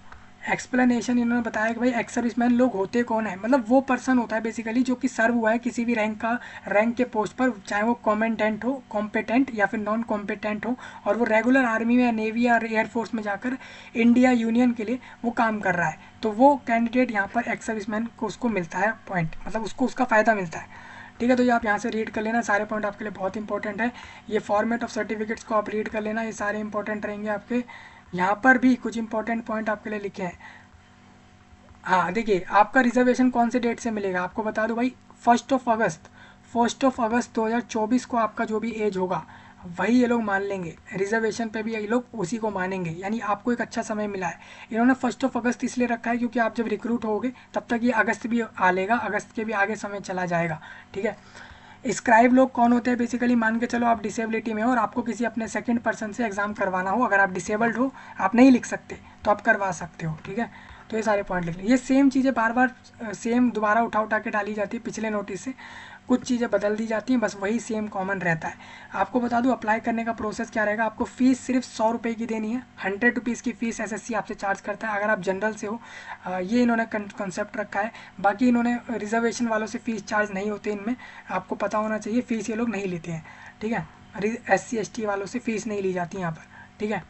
एक्सप्लेनेशन इन्होंने बताया कि भाई एक्स सर्विसमैन लोग होते कौन है, मतलब वो पर्सन होता है बेसिकली जो कि सर्व हुआ है किसी भी रैंक के पोस्ट पर, चाहे वो कॉम्पिटेंट या फिर नॉन कॉम्पिटेंट हो, और वो रेगुलर आर्मी में या नेवी या एयरफोर्स में जाकर इंडिया यूनियन के लिए वो काम कर रहा है, तो वो कैंडिडेट यहाँ पर एक्स सर्विसमैन को उसको मिलता है पॉइंट, मतलब उसको उसका फ़ायदा मिलता है, ठीक है। तो ये आप यहाँ से रीड कर लेना, सारे पॉइंट आपके लिए बहुत इंपॉर्टेंट है। ये फॉर्मेट ऑफ सर्टिफिकेट्स को आप रीड कर लेना, ये सारे इंपॉर्टेंट रहेंगे आपके। यहाँ पर भी कुछ इंपॉर्टेंट पॉइंट आपके लिए लिखे हैं। हाँ देखिए, आपका रिजर्वेशन कौन से डेट से मिलेगा आपको बता दूँ भाई, 1 अगस्त 2024 को आपका जो भी एज होगा, वही ये लोग मान लेंगे, रिजर्वेशन पे भी ये लोग उसी को मानेंगे, यानी आपको एक अच्छा समय मिला है। इन्होंने 1 अगस्त इसलिए रखा है क्योंकि आप जब रिक्रूट होगे तब तक ये अगस्त भी आ लेगा, अगस्त के भी आगे समय चला जाएगा, ठीक है। स्क्राइब लोग कौन होते हैं, बेसिकली मान के चलो आप डिसेबिलिटी में हो और आपको किसी अपने सेकंड पर्सन से एग्जाम करवाना हो, अगर आप डिसेबल्ड हो, आप नहीं लिख सकते तो आप करवा सकते हो, ठीक है। तो ये सारे पॉइंट लिख लें। ये सेम चीज़ें बार बार सेम दोबारा उठा उठा के डाली जाती है पिछले नोटिस से, कुछ चीज़ें बदल दी जाती हैं, बस वही सेम कॉमन रहता है। आपको बता दूं अप्लाई करने का प्रोसेस क्या रहेगा। आपको फ़ीस सिर्फ 100 रुपये की देनी है, 100 रुपीज़ की फ़ीस एसएससी आपसे चार्ज करता है अगर आप जनरल से हो। ये इन्होंने कंसेप्ट रखा है। बाकी इन्होंने रिजर्वेशन वालों से फ़ीस चार्ज नहीं होते इनमें, आपको पता होना चाहिए, फ़ीस ये लोग नहीं लेते हैं, ठीक है। SC ST वालों से फ़ीस नहीं ली जाती यहाँ पर, ठीक है।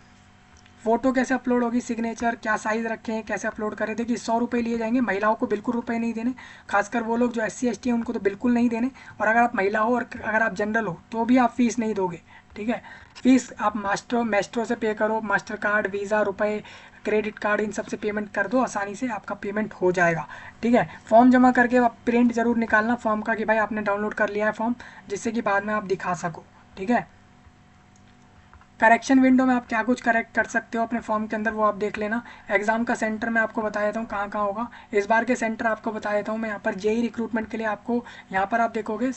फ़ोटो कैसे अपलोड होगी, सिग्नेचर क्या साइज़ रखे हैं, कैसे अपलोड करें, देखिए 100 रुपये लिए जाएंगे। महिलाओं को बिल्कुल रुपए नहीं देने, खासकर वो लोग जो SC ST हैं उनको तो बिल्कुल नहीं देने। और अगर आप महिला हो और अगर आप जनरल हो तो भी आप फीस नहीं दोगे, ठीक है। फीस आप मेस्ट्रो से पे करो, मास्टर कार्ड, वीज़ा, रुपए, क्रेडिट कार्ड, इन सब से पेमेंट कर दो, आसानी से आपका पेमेंट हो जाएगा, ठीक है। फॉर्म जमा करके आप प्रिंट जरूर निकालना फॉर्म का कि भाई आपने डाउनलोड कर लिया है फॉर्म, जिससे कि बाद में आप दिखा सको, ठीक है। करेक्शन विंडो में आप क्या कुछ करेक्ट कर सकते हो अपने फॉर्म के अंदर, वो आप देख लेना। एग्जाम का सेंटर मैं आपको बता देता हूँ कहाँ कहाँ होगा। इस बार के सेंटर आपको बता देता हूँ मैं, यहाँ पर जेई रिक्रूटमेंट के लिए आपको, यहाँ पर आप देखोगे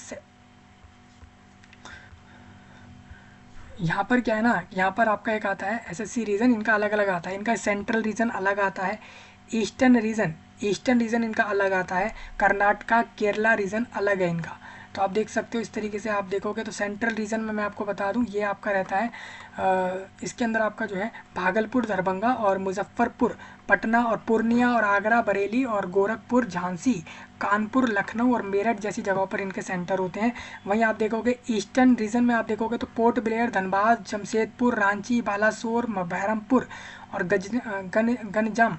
यहाँ पर क्या है ना, यहाँ पर आपका एक आता है SSC रीजन, इनका अलग अलग आता है, इनका सेंट्रल रीजन अलग आता है, ईस्टर्न रीजन इनका अलग आता है, कर्नाटका केरला रीजन अलग है इनका। तो आप देख सकते हो इस तरीके से आप देखोगे तो सेंट्रल रीजन में मैं आपको बता दूं ये आपका रहता है इसके अंदर आपका जो है भागलपुर, दरभंगा और मुजफ्फरपुर, पटना और पूर्णिया और आगरा, बरेली और गोरखपुर, झांसी, कानपुर, लखनऊ और मेरठ जैसी जगहों पर इनके सेंटर होते हैं। वहीं आप देखोगे ईस्टर्न रीजन में आप देखोगे तो पोर्ट ब्लेयर, धनबाद, जमशेदपुर, रांची, बालासोर, बहरमपुर और गंजम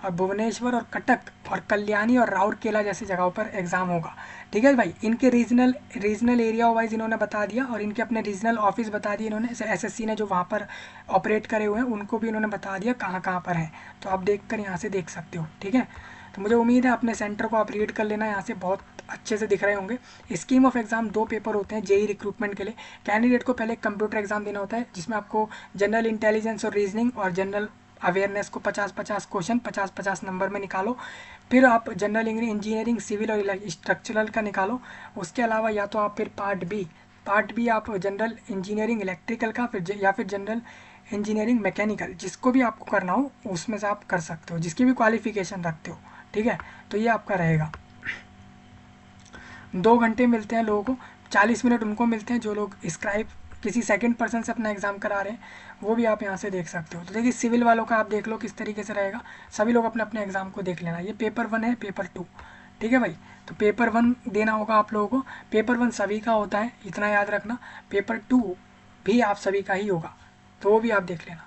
और भुवनेश्वर और कटक और कल्याणी और राउरकेला जैसी जगहों पर एग्ज़ाम होगा, ठीक है भाई। इनके रीजनल एरिया वाइज इन्होंने बता दिया और इनके अपने रीजनल ऑफिस बता दिए इन्होंने, SSC ने जो वहाँ पर ऑपरेट करे हुए हैं उनको भी इन्होंने बता दिया कहाँ कहाँ पर हैं। तो आप देख कर यहाँ से देख सकते हो, ठीक है। तो मुझे उम्मीद है अपने सेंटर को आप रीड कर लेना, यहाँ से बहुत अच्छे से दिख रहे होंगे। स्कीम ऑफ एग्जाम 2 पेपर होते हैं जेई रिक्रूटमेंट के लिए। कैंडिडेट को पहले कंप्यूटर एग्जाम देना होता है जिसमें आपको जनरल इंटेलिजेंस और रीजनिंग और जनरल अवेयरनेस को 50-50 क्वेश्चन 50-50 नंबर में निकालो। फिर आप जनरल इंजीनियरिंग, सिविल और स्ट्रक्चरल का निकालो। उसके अलावा या तो आप फिर पार्ट बी आप जनरल इंजीनियरिंग इलेक्ट्रिकल का, फिर या फिर जनरल इंजीनियरिंग मैकेनिकल, जिसको भी आपको करना हो उसमें से आप कर सकते हो, जिसकी भी क्वालिफिकेशन रखते हो, ठीक है। तो ये आपका रहेगा। 2 घंटे मिलते हैं लोगों को, 40 मिनट उनको मिलते हैं जो लोग स्क्राइब किसी सेकंड पर्सन से अपना एग्जाम करा रहे हैं, वो भी आप यहाँ से देख सकते हो। तो देखिए सिविल वालों का आप देख लो किस तरीके से रहेगा, सभी लोग अपने अपने एग्जाम को देख लेना। ये पेपर 1 है, पेपर 2, ठीक है भाई। तो पेपर 1 देना होगा आप लोगों को, पेपर 1 सभी का होता है, इतना याद रखना। पेपर 2 भी आप सभी का ही होगा, तो वो भी आप देख लेना।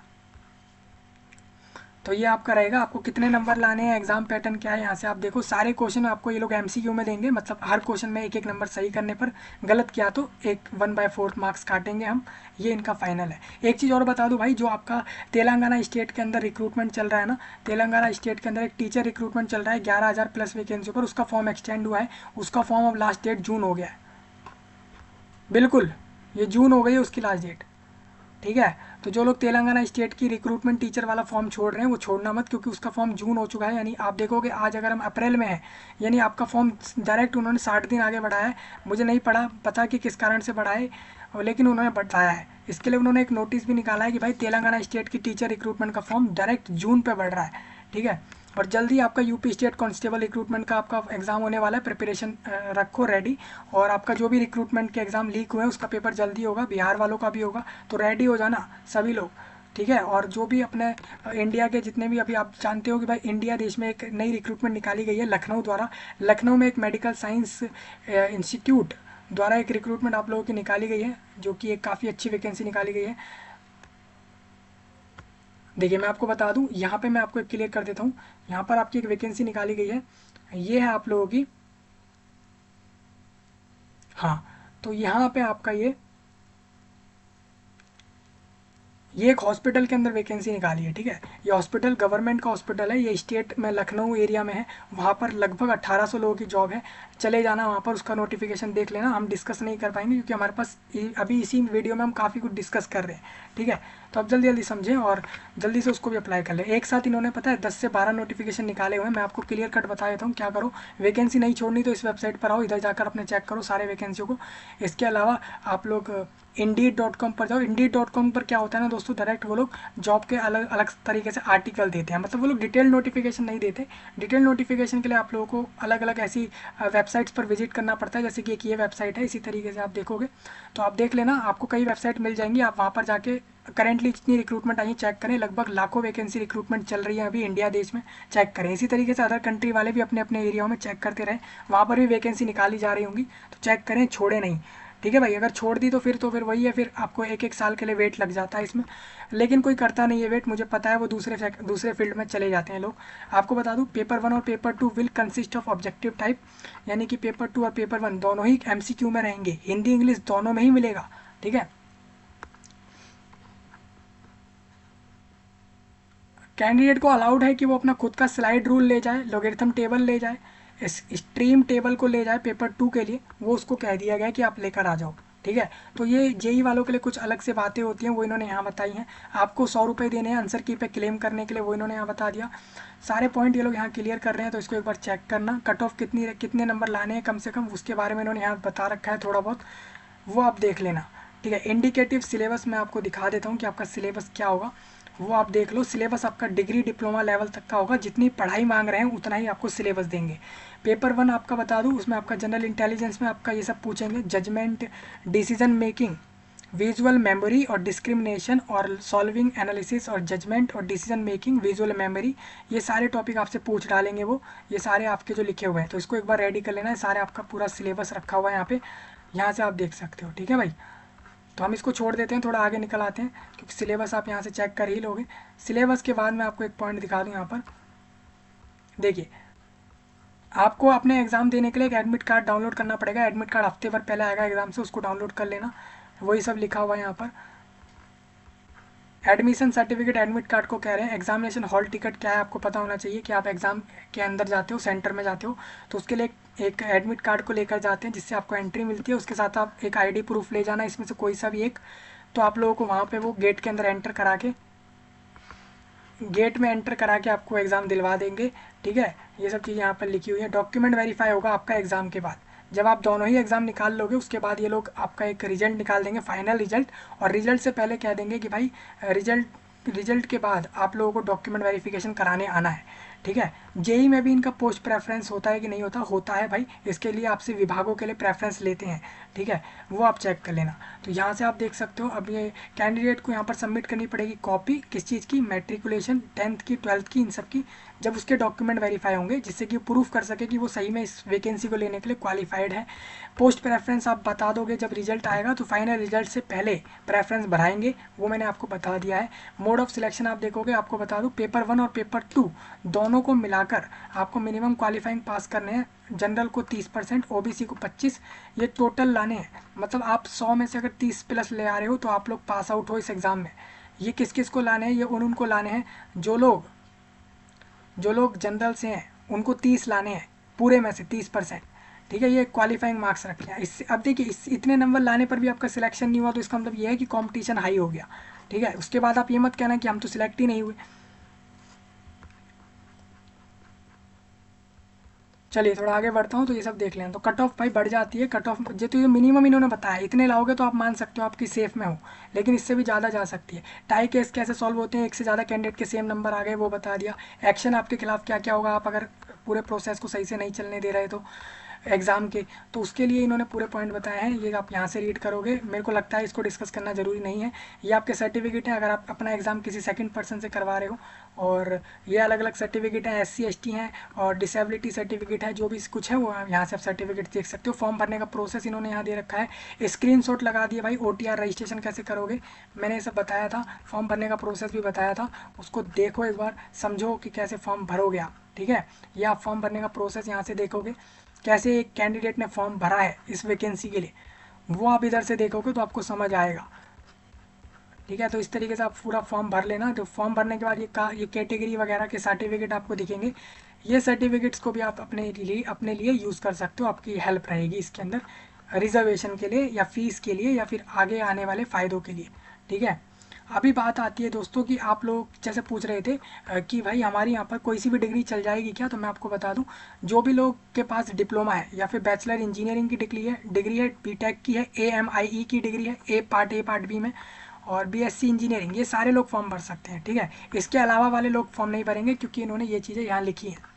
तो ये आपका रहेगा, आपको कितने नंबर लाने हैं, एग्जाम पैटर्न क्या है, यहाँ से आप देखो। सारे क्वेश्चन आपको ये लोग MCQ में देंगे, मतलब हर क्वेश्चन में 1-1 नंबर सही करने पर, गलत किया तो 1/4 मार्क्स काटेंगे हम। ये इनका फाइनल है। एक चीज़ और बता दूं भाई, जो आपका तेलंगाना स्टेट के अंदर रिक्रूटमेंट चल रहा है ना, तेलंगाना स्टेट के अंदर एक टीचर रिक्रूटमेंट चल रहा है 11,000 प्लस वैकेंसी पर, उसका फॉर्म एक्सटेंड हुआ है, उसका फॉर्म अब लास्ट डेट जून हो गया है, बिल्कुल ये जून हो गई है उसकी लास्ट डेट, ठीक है। तो जो लोग तेलंगाना स्टेट की रिक्रूटमेंट टीचर वाला फॉर्म छोड़ रहे हैं वो छोड़ना मत, क्योंकि उसका फॉर्म जून हो चुका है। यानी आप देखोगे आज अगर हम अप्रैल में हैं, यानी आपका फॉर्म डायरेक्ट उन्होंने 60 दिन आगे बढ़ाया है। मुझे नहीं पता कि किस कारण से बढ़ाए, लेकिन उन्होंने बताया है। इसके लिए उन्होंने एक नोटिस भी निकाला है कि भाई तेलंगाना स्टेट की टीचर रिक्रूटमेंट का फॉर्म डायरेक्ट जून पे बढ़ रहा है, ठीक है। और जल्दी आपका यूपी स्टेट कांस्टेबल रिक्रूटमेंट का आपका एग्जाम होने वाला है, प्रिपरेशन रखो रेडी। और आपका जो भी रिक्रूटमेंट के एग्जाम लीक हुए हैं उसका पेपर जल्दी होगा, बिहार वालों का भी होगा, तो रेडी हो जाना सभी लोग, ठीक है। और जो भी अपने इंडिया के जितने भी, अभी आप जानते हो कि भाई इंडिया देश में एक नई रिक्रूटमेंट निकाली गई है लखनऊ द्वारा, लखनऊ में एक मेडिकल साइंस इंस्टीट्यूट द्वारा एक रिक्रूटमेंट आप लोगों की निकाली गई है, जो कि एक काफ़ी अच्छी वैकेंसी निकाली गई है। देखिए मैं आपको बता दूं, यहाँ पे मैं आपको एक क्लियर कर देता हूँ, यहाँ पर आपकी एक वैकेंसी निकाली गई है, ये है आप लोगों की, हाँ। तो यहाँ पे आपका ये ये एक हॉस्पिटल के अंदर वैकेंसी निकाली है, ठीक है। ये हॉस्पिटल गवर्नमेंट का हॉस्पिटल है, ये स्टेट में लखनऊ एरिया में है। वहाँ पर लगभग 1800 लोगों की जॉब है। चले जाना वहाँ पर, उसका नोटिफिकेशन देख लेना। हम डिस्कस नहीं कर पाएंगे क्योंकि हमारे पास अभी इसी वीडियो में हम काफ़ी कुछ डिस्कस कर रहे हैं, ठीक है। तो आप जल्दी जल्दी समझें और जल्दी से उसको भी अप्लाई कर लें। एक साथ इन्होंने पता है 10 से 12 नोटिफिकेशन निकाले हुए हैं। मैं आपको क्लियर कट बता देता हूँ क्या करो। वैकेंसी नहीं छोड़नी तो इस वेबसाइट पर आओ, इधर जाकर अपने चेक करो सारे वैकेंसियों को। इसके अलावा आप लोग Indeed.com पर जाओ। Indeed.com पर क्या होता है ना दोस्तों, डायरेक्ट वो लोग जॉब के अलग अलग तरीके से आर्टिकल देते हैं, मतलब वो लोग डिटेल नोटिफिकेशन नहीं देते। डिटेल नोटिफिकेशन के लिए आप लोगों को अलग अलग ऐसी वेबसाइट्स पर विजिट करना पड़ता है, जैसे कि एक ये वेबसाइट है। इसी तरीके से आप देखोगे तो आप देख लेना, आपको कई वेबसाइट मिल जाएंगी। आप वहाँ पर जाके करेंटली जितनी रिक्रूटमेंट आई चेक करें। लगभग लाखों वैकेंसी रिक्रूटमेंट चल रही है अभी इंडिया देश में, चेक करें। इसी तरीके से अदर कंट्री वाले भी अपने अपने एरिया में चेक करते रहें, वहाँ पर भी वैकेंसी निकाली जा रही होंगी, तो चेक करें, छोड़े नहीं, ठीक है भाई। अगर छोड़ दी तो फिर वही है, फिर आपको एक एक साल के लिए वेट लग जाता है इसमें। लेकिन कोई करता नहीं है वेट, मुझे पता है, वो दूसरे फील्ड में चले जाते हैं लोग। आपको बता दूं, पेपर 1 और paper 2 will consist of objective type, यानी कि पेपर 2 और पेपर 1 दोनों ही MCQ में रहेंगे, हिंदी इंग्लिश दोनों में ही मिलेगा, ठीक है। कैंडिडेट को अलाउड है कि वो अपना खुद का स्लाइड रूल ले जाए, लॉगरिथम टेबल ले जाए, स्ट्रीम टेबल को ले जाए पेपर 2 के लिए, वो उसको कह दिया गया है कि आप लेकर आ जाओ, ठीक है। तो ये जेई वालों के लिए कुछ अलग से बातें होती हैं, वो इन्होंने यहाँ बताई हैं। आपको 100 रुपये देने हैं आंसर की पे क्लेम करने के लिए, वो इन्होंने यहाँ बता दिया। सारे पॉइंट ये लोग यहाँ क्लियर कर रहे हैं, तो इसको एक बार चेक करना। कट ऑफ कितने नंबर लाने हैं कम से कम, उसके बारे में इन्होंने यहाँ बता रखा है थोड़ा बहुत, वो आप देख लेना, ठीक है। इंडिकेटिव सिलेबस मैं आपको दिखा देता हूँ कि आपका सिलेबस क्या होगा, वो आप देख लो। सिलेबस आपका डिग्री डिप्लोमा लेवल तक का होगा, जितनी पढ़ाई मांग रहे हैं उतना ही आपको सिलेबस देंगे। पेपर 1 आपका बता दूं, उसमें आपका जनरल इंटेलिजेंस में आपका ये सब पूछेंगे, judgment, decision making, visual memory और डिस्क्रिमिनेशन और सॉल्विंग एनालिसिस और जजमेंट और डिसीजन मेकिंग, विजुअल मेमोरी, ये सारे टॉपिक आपसे पूछ डालेंगे वो, ये सारे आपके जो लिखे हुए हैं। तो इसको एक बार रेडी कर लेना है, सारे आपका पूरा सिलेबस रखा हुआ है यहाँ पे, यहाँ से आप देख सकते हो, ठीक है भाई। तो हम इसको छोड़ देते हैं, थोड़ा आगे निकल आते हैं, क्योंकि सिलेबस आप यहाँ से चेक कर ही लोगे। सिलेबस के बाद मैं आपको एक पॉइंट दिखा दूँ यहाँ पर, देखिए। आपको अपने एग्ज़ाम देने के लिए एक एडमिट कार्ड डाउनलोड करना पड़ेगा। एडमिट कार्ड हफ्ते भर पहले आएगा एग्ज़ाम से, उसको डाउनलोड कर लेना। वही सब लिखा हुआ है यहाँ पर। एडमिशन सर्टिफिकेट एडमिट कार्ड को कह रहे हैं। एग्जामिनेशन हॉल टिकट क्या है आपको पता होना चाहिए, कि आप एग्ज़ाम के अंदर जाते हो, सेंटर में जाते हो, तो उसके लिए एक एडमिट कार्ड को लेकर जाते हैं, जिससे आपको एंट्री मिलती है। उसके साथ आप एक ID प्रूफ ले जाना, इसमें से कोई सा भी एक। तो आप लोगों को वहाँ पे वो गेट के अंदर एंटर करा के, गेट में एंटर करा के आपको एग्ज़ाम दिलवा देंगे, ठीक है। ये सब चीज़ें यहाँ पर लिखी हुई है। डॉक्यूमेंट वेरीफाई होगा आपका एग्ज़ाम के बाद, जब आप दोनों ही एग्ज़ाम निकाल लोगे उसके बाद ये लोग आपका एक रिजल्ट निकाल देंगे, फाइनल रिजल्ट। और रिजल्ट से पहले कह देंगे कि भाई रिजल्ट के बाद आप लोगों को डॉक्यूमेंट वेरिफिकेशन कराने आना है, ठीक है। जेई में भी इनका पोस्ट प्रेफरेंस होता है कि नहीं होता, होता है भाई। इसके लिए आपसे विभागों के लिए प्रेफरेंस लेते हैं, ठीक है, वो आप चेक कर लेना। तो यहाँ से आप देख सकते हो, अब ये कैंडिडेट को यहाँ पर सबमिट करनी पड़ेगी कॉपी, किस चीज़ की, मैट्रिकुलेशन 10th की 12th की, इन सब की, जब उसके डॉक्यूमेंट वेरीफाई होंगे, जिससे कि प्रूफ कर सके कि वो सही में इस वैकेंसी को लेने के लिए क्वालिफाइड है। पोस्ट प्रेफरेंस आप बता दोगे जब रिजल्ट आएगा, तो फाइनल रिजल्ट से पहले प्रेफरेंस बढ़ाएंगे, वो मैंने आपको बता दिया है। मोड ऑफ सिलेक्शन आप देखोगे, आपको बता दूं, पेपर 1 और पेपर 2 दोनों को मिलाकर आपको मिनिमम क्वालिफाइंग पास करने हैं। जनरल को 30%, OBC को 25, ये टोटल लाने हैं। मतलब आप 100 में से अगर 30 प्लस ले आ रहे हो तो आप लोग पास आउट हो इस एग्ज़ाम में। ये किस किस को लाने हैं, ये उनको लाने हैं जो लोग जनरल से हैं, उनको 30 लाने हैं, पूरे में से 30%, ठीक है। ये क्वालिफाइंग मार्क्स रखे हैं। इससे अब देखिए, इतने नंबर लाने पर भी आपका सिलेक्शन नहीं हुआ, तो इसका मतलब ये है कि कंपटीशन हाई हो गया, ठीक है। उसके बाद आप ये मत कहना कि हम तो सिलेक्ट ही नहीं हुए। चलिए थोड़ा आगे बढ़ता हूँ, तो ये सब देख लें। तो कट ऑफ भाई बढ़ जाती है, कट ऑफ जो तो ये मिनिमम इन्होंने बताया, इतने लाओगे तो आप मान सकते हो आपकी सेफ में हो, लेकिन इससे भी ज़्यादा जा सकती है। टाई केस कैसे सॉल्व होते हैं, एक से ज़्यादा कैंडिडेट के सेम नंबर आ गए, वो बता दिया। एक्शन आपके खिलाफ क्या क्या होगा आप अगर पूरे प्रोसेस को सही से नहीं चलने दे रहे तो एग्ज़ाम के, तो उसके लिए इन्होंने पूरे पॉइंट बताए हैं। ये आप यहाँ से रीड करोगे, मेरे को लगता है इसको डिस्कस करना ज़रूरी नहीं है। ये आपके सर्टिफिकेट हैं अगर आप अपना एग्ज़ाम किसी सेकंड पर्सन से करवा रहे हो, और ये अलग अलग सर्टिफिकेट हैं, SC ST हैं और डिसेबिलिटी सर्टिफिकेट है, जो भी कुछ है वो यहाँ से आप सर्टिफिकेट देख सकते हो। फॉर्म भरने का प्रोसेस इन्होंने यहाँ दे रखा है, स्क्रीनशॉट लगा दिए भाई। OTR रजिस्ट्रेशन कैसे करोगे, मैंने ये सब बताया था, फॉर्म भरने का प्रोसेस भी बताया था, उसको देखो एक बार, समझो कि कैसे फॉर्म भरोगे आप, ठीक है। ये आप फॉर्म भरने का प्रोसेस यहाँ से देखोगे, कैसे एक कैंडिडेट ने फॉर्म भरा है इस वैकेंसी के लिए, वो आप इधर से देखोगे तो आपको समझ आएगा। ठीक है। तो इस तरीके से आप पूरा फॉर्म भर लेना। तो फॉर्म भरने के बाद ये कैटेगरी वगैरह के सर्टिफिकेट आपको दिखेंगे। ये सर्टिफिकेट्स को भी आप अपने लिए यूज़ कर सकते हो, आपकी हेल्प रहेगी इसके अंदर रिजर्वेशन के लिए या फीस के लिए या फिर आगे आने वाले फ़ायदों के लिए। ठीक है। अभी बात आती है दोस्तों कि आप लोग जैसे पूछ रहे थे कि भाई हमारे यहाँ पर कोई सी भी डिग्री चल जाएगी क्या, तो मैं आपको बता दूं, जो भी लोग के पास डिप्लोमा है या फिर बैचलर इंजीनियरिंग की डिग्री है, बीटेक की है, AMIE की डिग्री है, ए पार्ट बी में, और BSc इंजीनियरिंग, ये सारे लोग फॉर्म भर सकते हैं। ठीक है। इसके अलावा वाले लोग फॉर्म नहीं भरेंगे क्योंकि इन्होंने ये चीज़ें यहाँ लिखी हैं।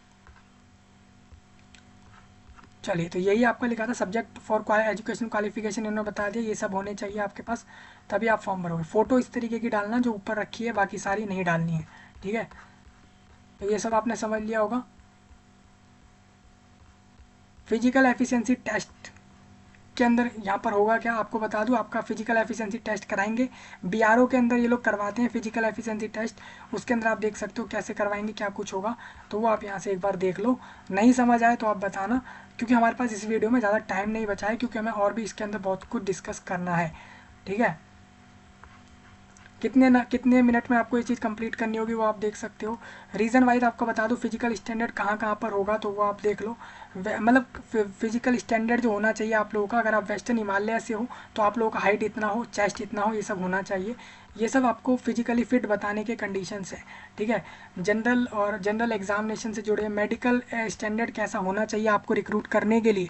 चलिए, तो यही आपका लिखा था सब्जेक्ट फॉर एजुकेशन क्वालिफिकेशन, इन्होंने बता दिया ये सब होने चाहिए आपके पास, तभी आप फॉर्म भरोगे। फ़ोटो इस तरीके की डालना जो ऊपर रखी है, बाकी सारी नहीं डालनी है। ठीक है। तो ये सब आपने समझ लिया होगा। फिजिकल एफिशिएंसी टेस्ट के अंदर यहाँ पर होगा क्या, आपको बता दूँ, आपका फिजिकल एफिशिएंसी टेस्ट कराएंगे। BRO के अंदर ये लोग करवाते हैं फिजिकल एफिशिएंसी टेस्ट। उसके अंदर आप देख सकते हो कैसे करवाएंगे, क्या कुछ होगा, तो वो आप यहाँ से एक बार देख लो। नहीं समझ आए तो आप बताना, क्योंकि हमारे पास इस वीडियो में ज़्यादा टाइम नहीं बचा है, क्योंकि हमें और भी इसके अंदर बहुत कुछ डिस्कस करना है। ठीक है। कितने मिनट में आपको ये चीज़ कंप्लीट करनी होगी वो आप देख सकते हो। रीज़न वाइज आपको बता दूँ फिजिकल स्टैंडर्ड कहाँ कहाँ पर होगा, तो वो आप देख लो। मतलब फिजिकल स्टैंडर्ड जो होना चाहिए आप लोगों का, अगर आप वेस्टर्न हिमालय से हो तो आप लोगों का हाइट इतना हो, चेस्ट इतना हो, ये सब होना चाहिए। ये सब आपको फिजिकली फिट बताने के कंडीशंस है। ठीक है। जनरल एग्जामिनेशन से जुड़े मेडिकल स्टैंडर्ड कैसा होना चाहिए आपको रिक्रूट करने के लिए,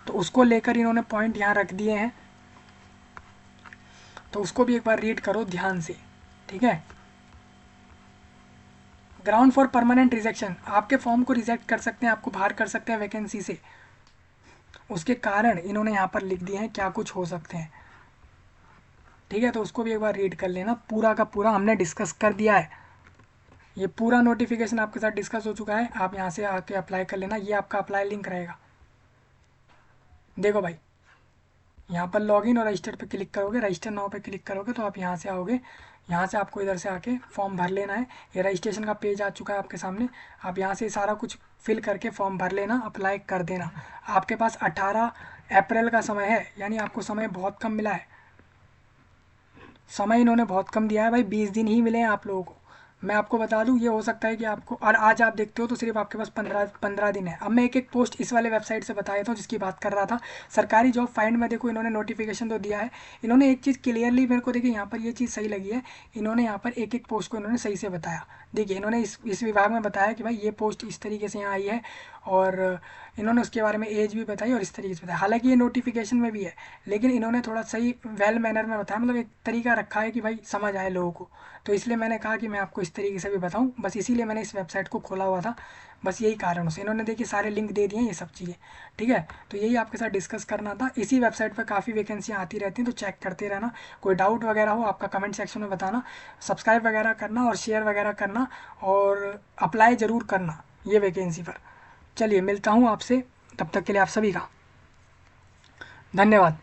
तो उसको लेकर इन्होंने पॉइंट यहाँ रख दिए हैं, तो उसको भी एक बार रीड करो ध्यान से। ठीक है। ग्राउंड फॉर परमानेंट रिजेक्शन, आपके फॉर्म को रिजेक्ट कर सकते हैं, आपको बाहर कर सकते हैं वैकेंसी से, उसके कारण इन्होंने यहाँ पर लिख दिए हैं क्या कुछ हो सकते हैं। ठीक है। तो उसको भी एक बार रीड कर लेना, पूरा का पूरा हमने डिस्कस कर दिया है। ये पूरा नोटिफिकेशन आपके साथ डिस्कस हो चुका है, आप यहाँ से आके अप्लाई कर लेना। ये आपका अप्लाई लिंक रहेगा, देखो भाई, यहाँ पर लॉगिन और रजिस्टर पे क्लिक करोगे, रजिस्टर नाउ पे क्लिक करोगे तो आप यहाँ से आओगे। यहाँ से आपको इधर से आके फॉर्म भर लेना है। ये रजिस्ट्रेशन का पेज आ चुका है आपके सामने, आप यहाँ से सारा कुछ फिल करके फॉर्म भर लेना, अप्लाई कर देना। आपके पास 18 अप्रैल का समय है, यानी आपको समय बहुत कम मिला है। समय इन्होंने बहुत कम दिया है भाई, 20 दिन ही मिले हैं आप लोगों को। मैं आपको बता दूं, ये हो सकता है कि आपको, और आज आप देखते हो तो सिर्फ आपके पास 15 दिन है। अब मैं एक एक पोस्ट इस वाले वेबसाइट से बता देता हूँ जिसकी बात कर रहा था। सरकारी जॉब फाइंड में देखो, इन्होंने नोटिफिकेशन तो दिया है। इन्होंने एक चीज़ क्लियरली मेरे को देखिए यहाँ पर ये चीज़ सही लगी है, इन्होंने यहाँ पर एक एक पोस्ट को इन्होंने सही से बताया। देखिए इन्होंने इस विभाग में बताया कि भाई ये पोस्ट इस तरीके से यहाँ आई है, और इन्होंने उसके बारे में एज भी बताई और इस तरीके से बताया। हालांकि ये नोटिफिकेशन में भी है, लेकिन इन्होंने थोड़ा सही वेल मैनर में बताया, मतलब एक तरीका रखा है कि भाई समझ आए लोगों को। तो इसलिए मैंने कहा कि मैं आपको इस तरीके से भी बताऊं, बस इसीलिए मैंने इस वेबसाइट को खोला हुआ था, बस यही कारण से। इन्होंने देखिए सारे लिंक दे दिए हैं, ये सब चीज़ें। ठीक है। तो यही आपके साथ डिस्कस करना था। इसी वेबसाइट पर काफ़ी वैकेंसियाँ आती रहती हैं, तो चेक करते रहना। कोई डाउट वगैरह हो आपका कमेंट सेक्शन में बताना, सब्सक्राइब वगैरह करना और शेयर वगैरह करना, और अप्लाई ज़रूर करना ये वैकेंसी पर। चलिए मिलता हूँ आपसे, तब तक के लिए आप सभी का धन्यवाद।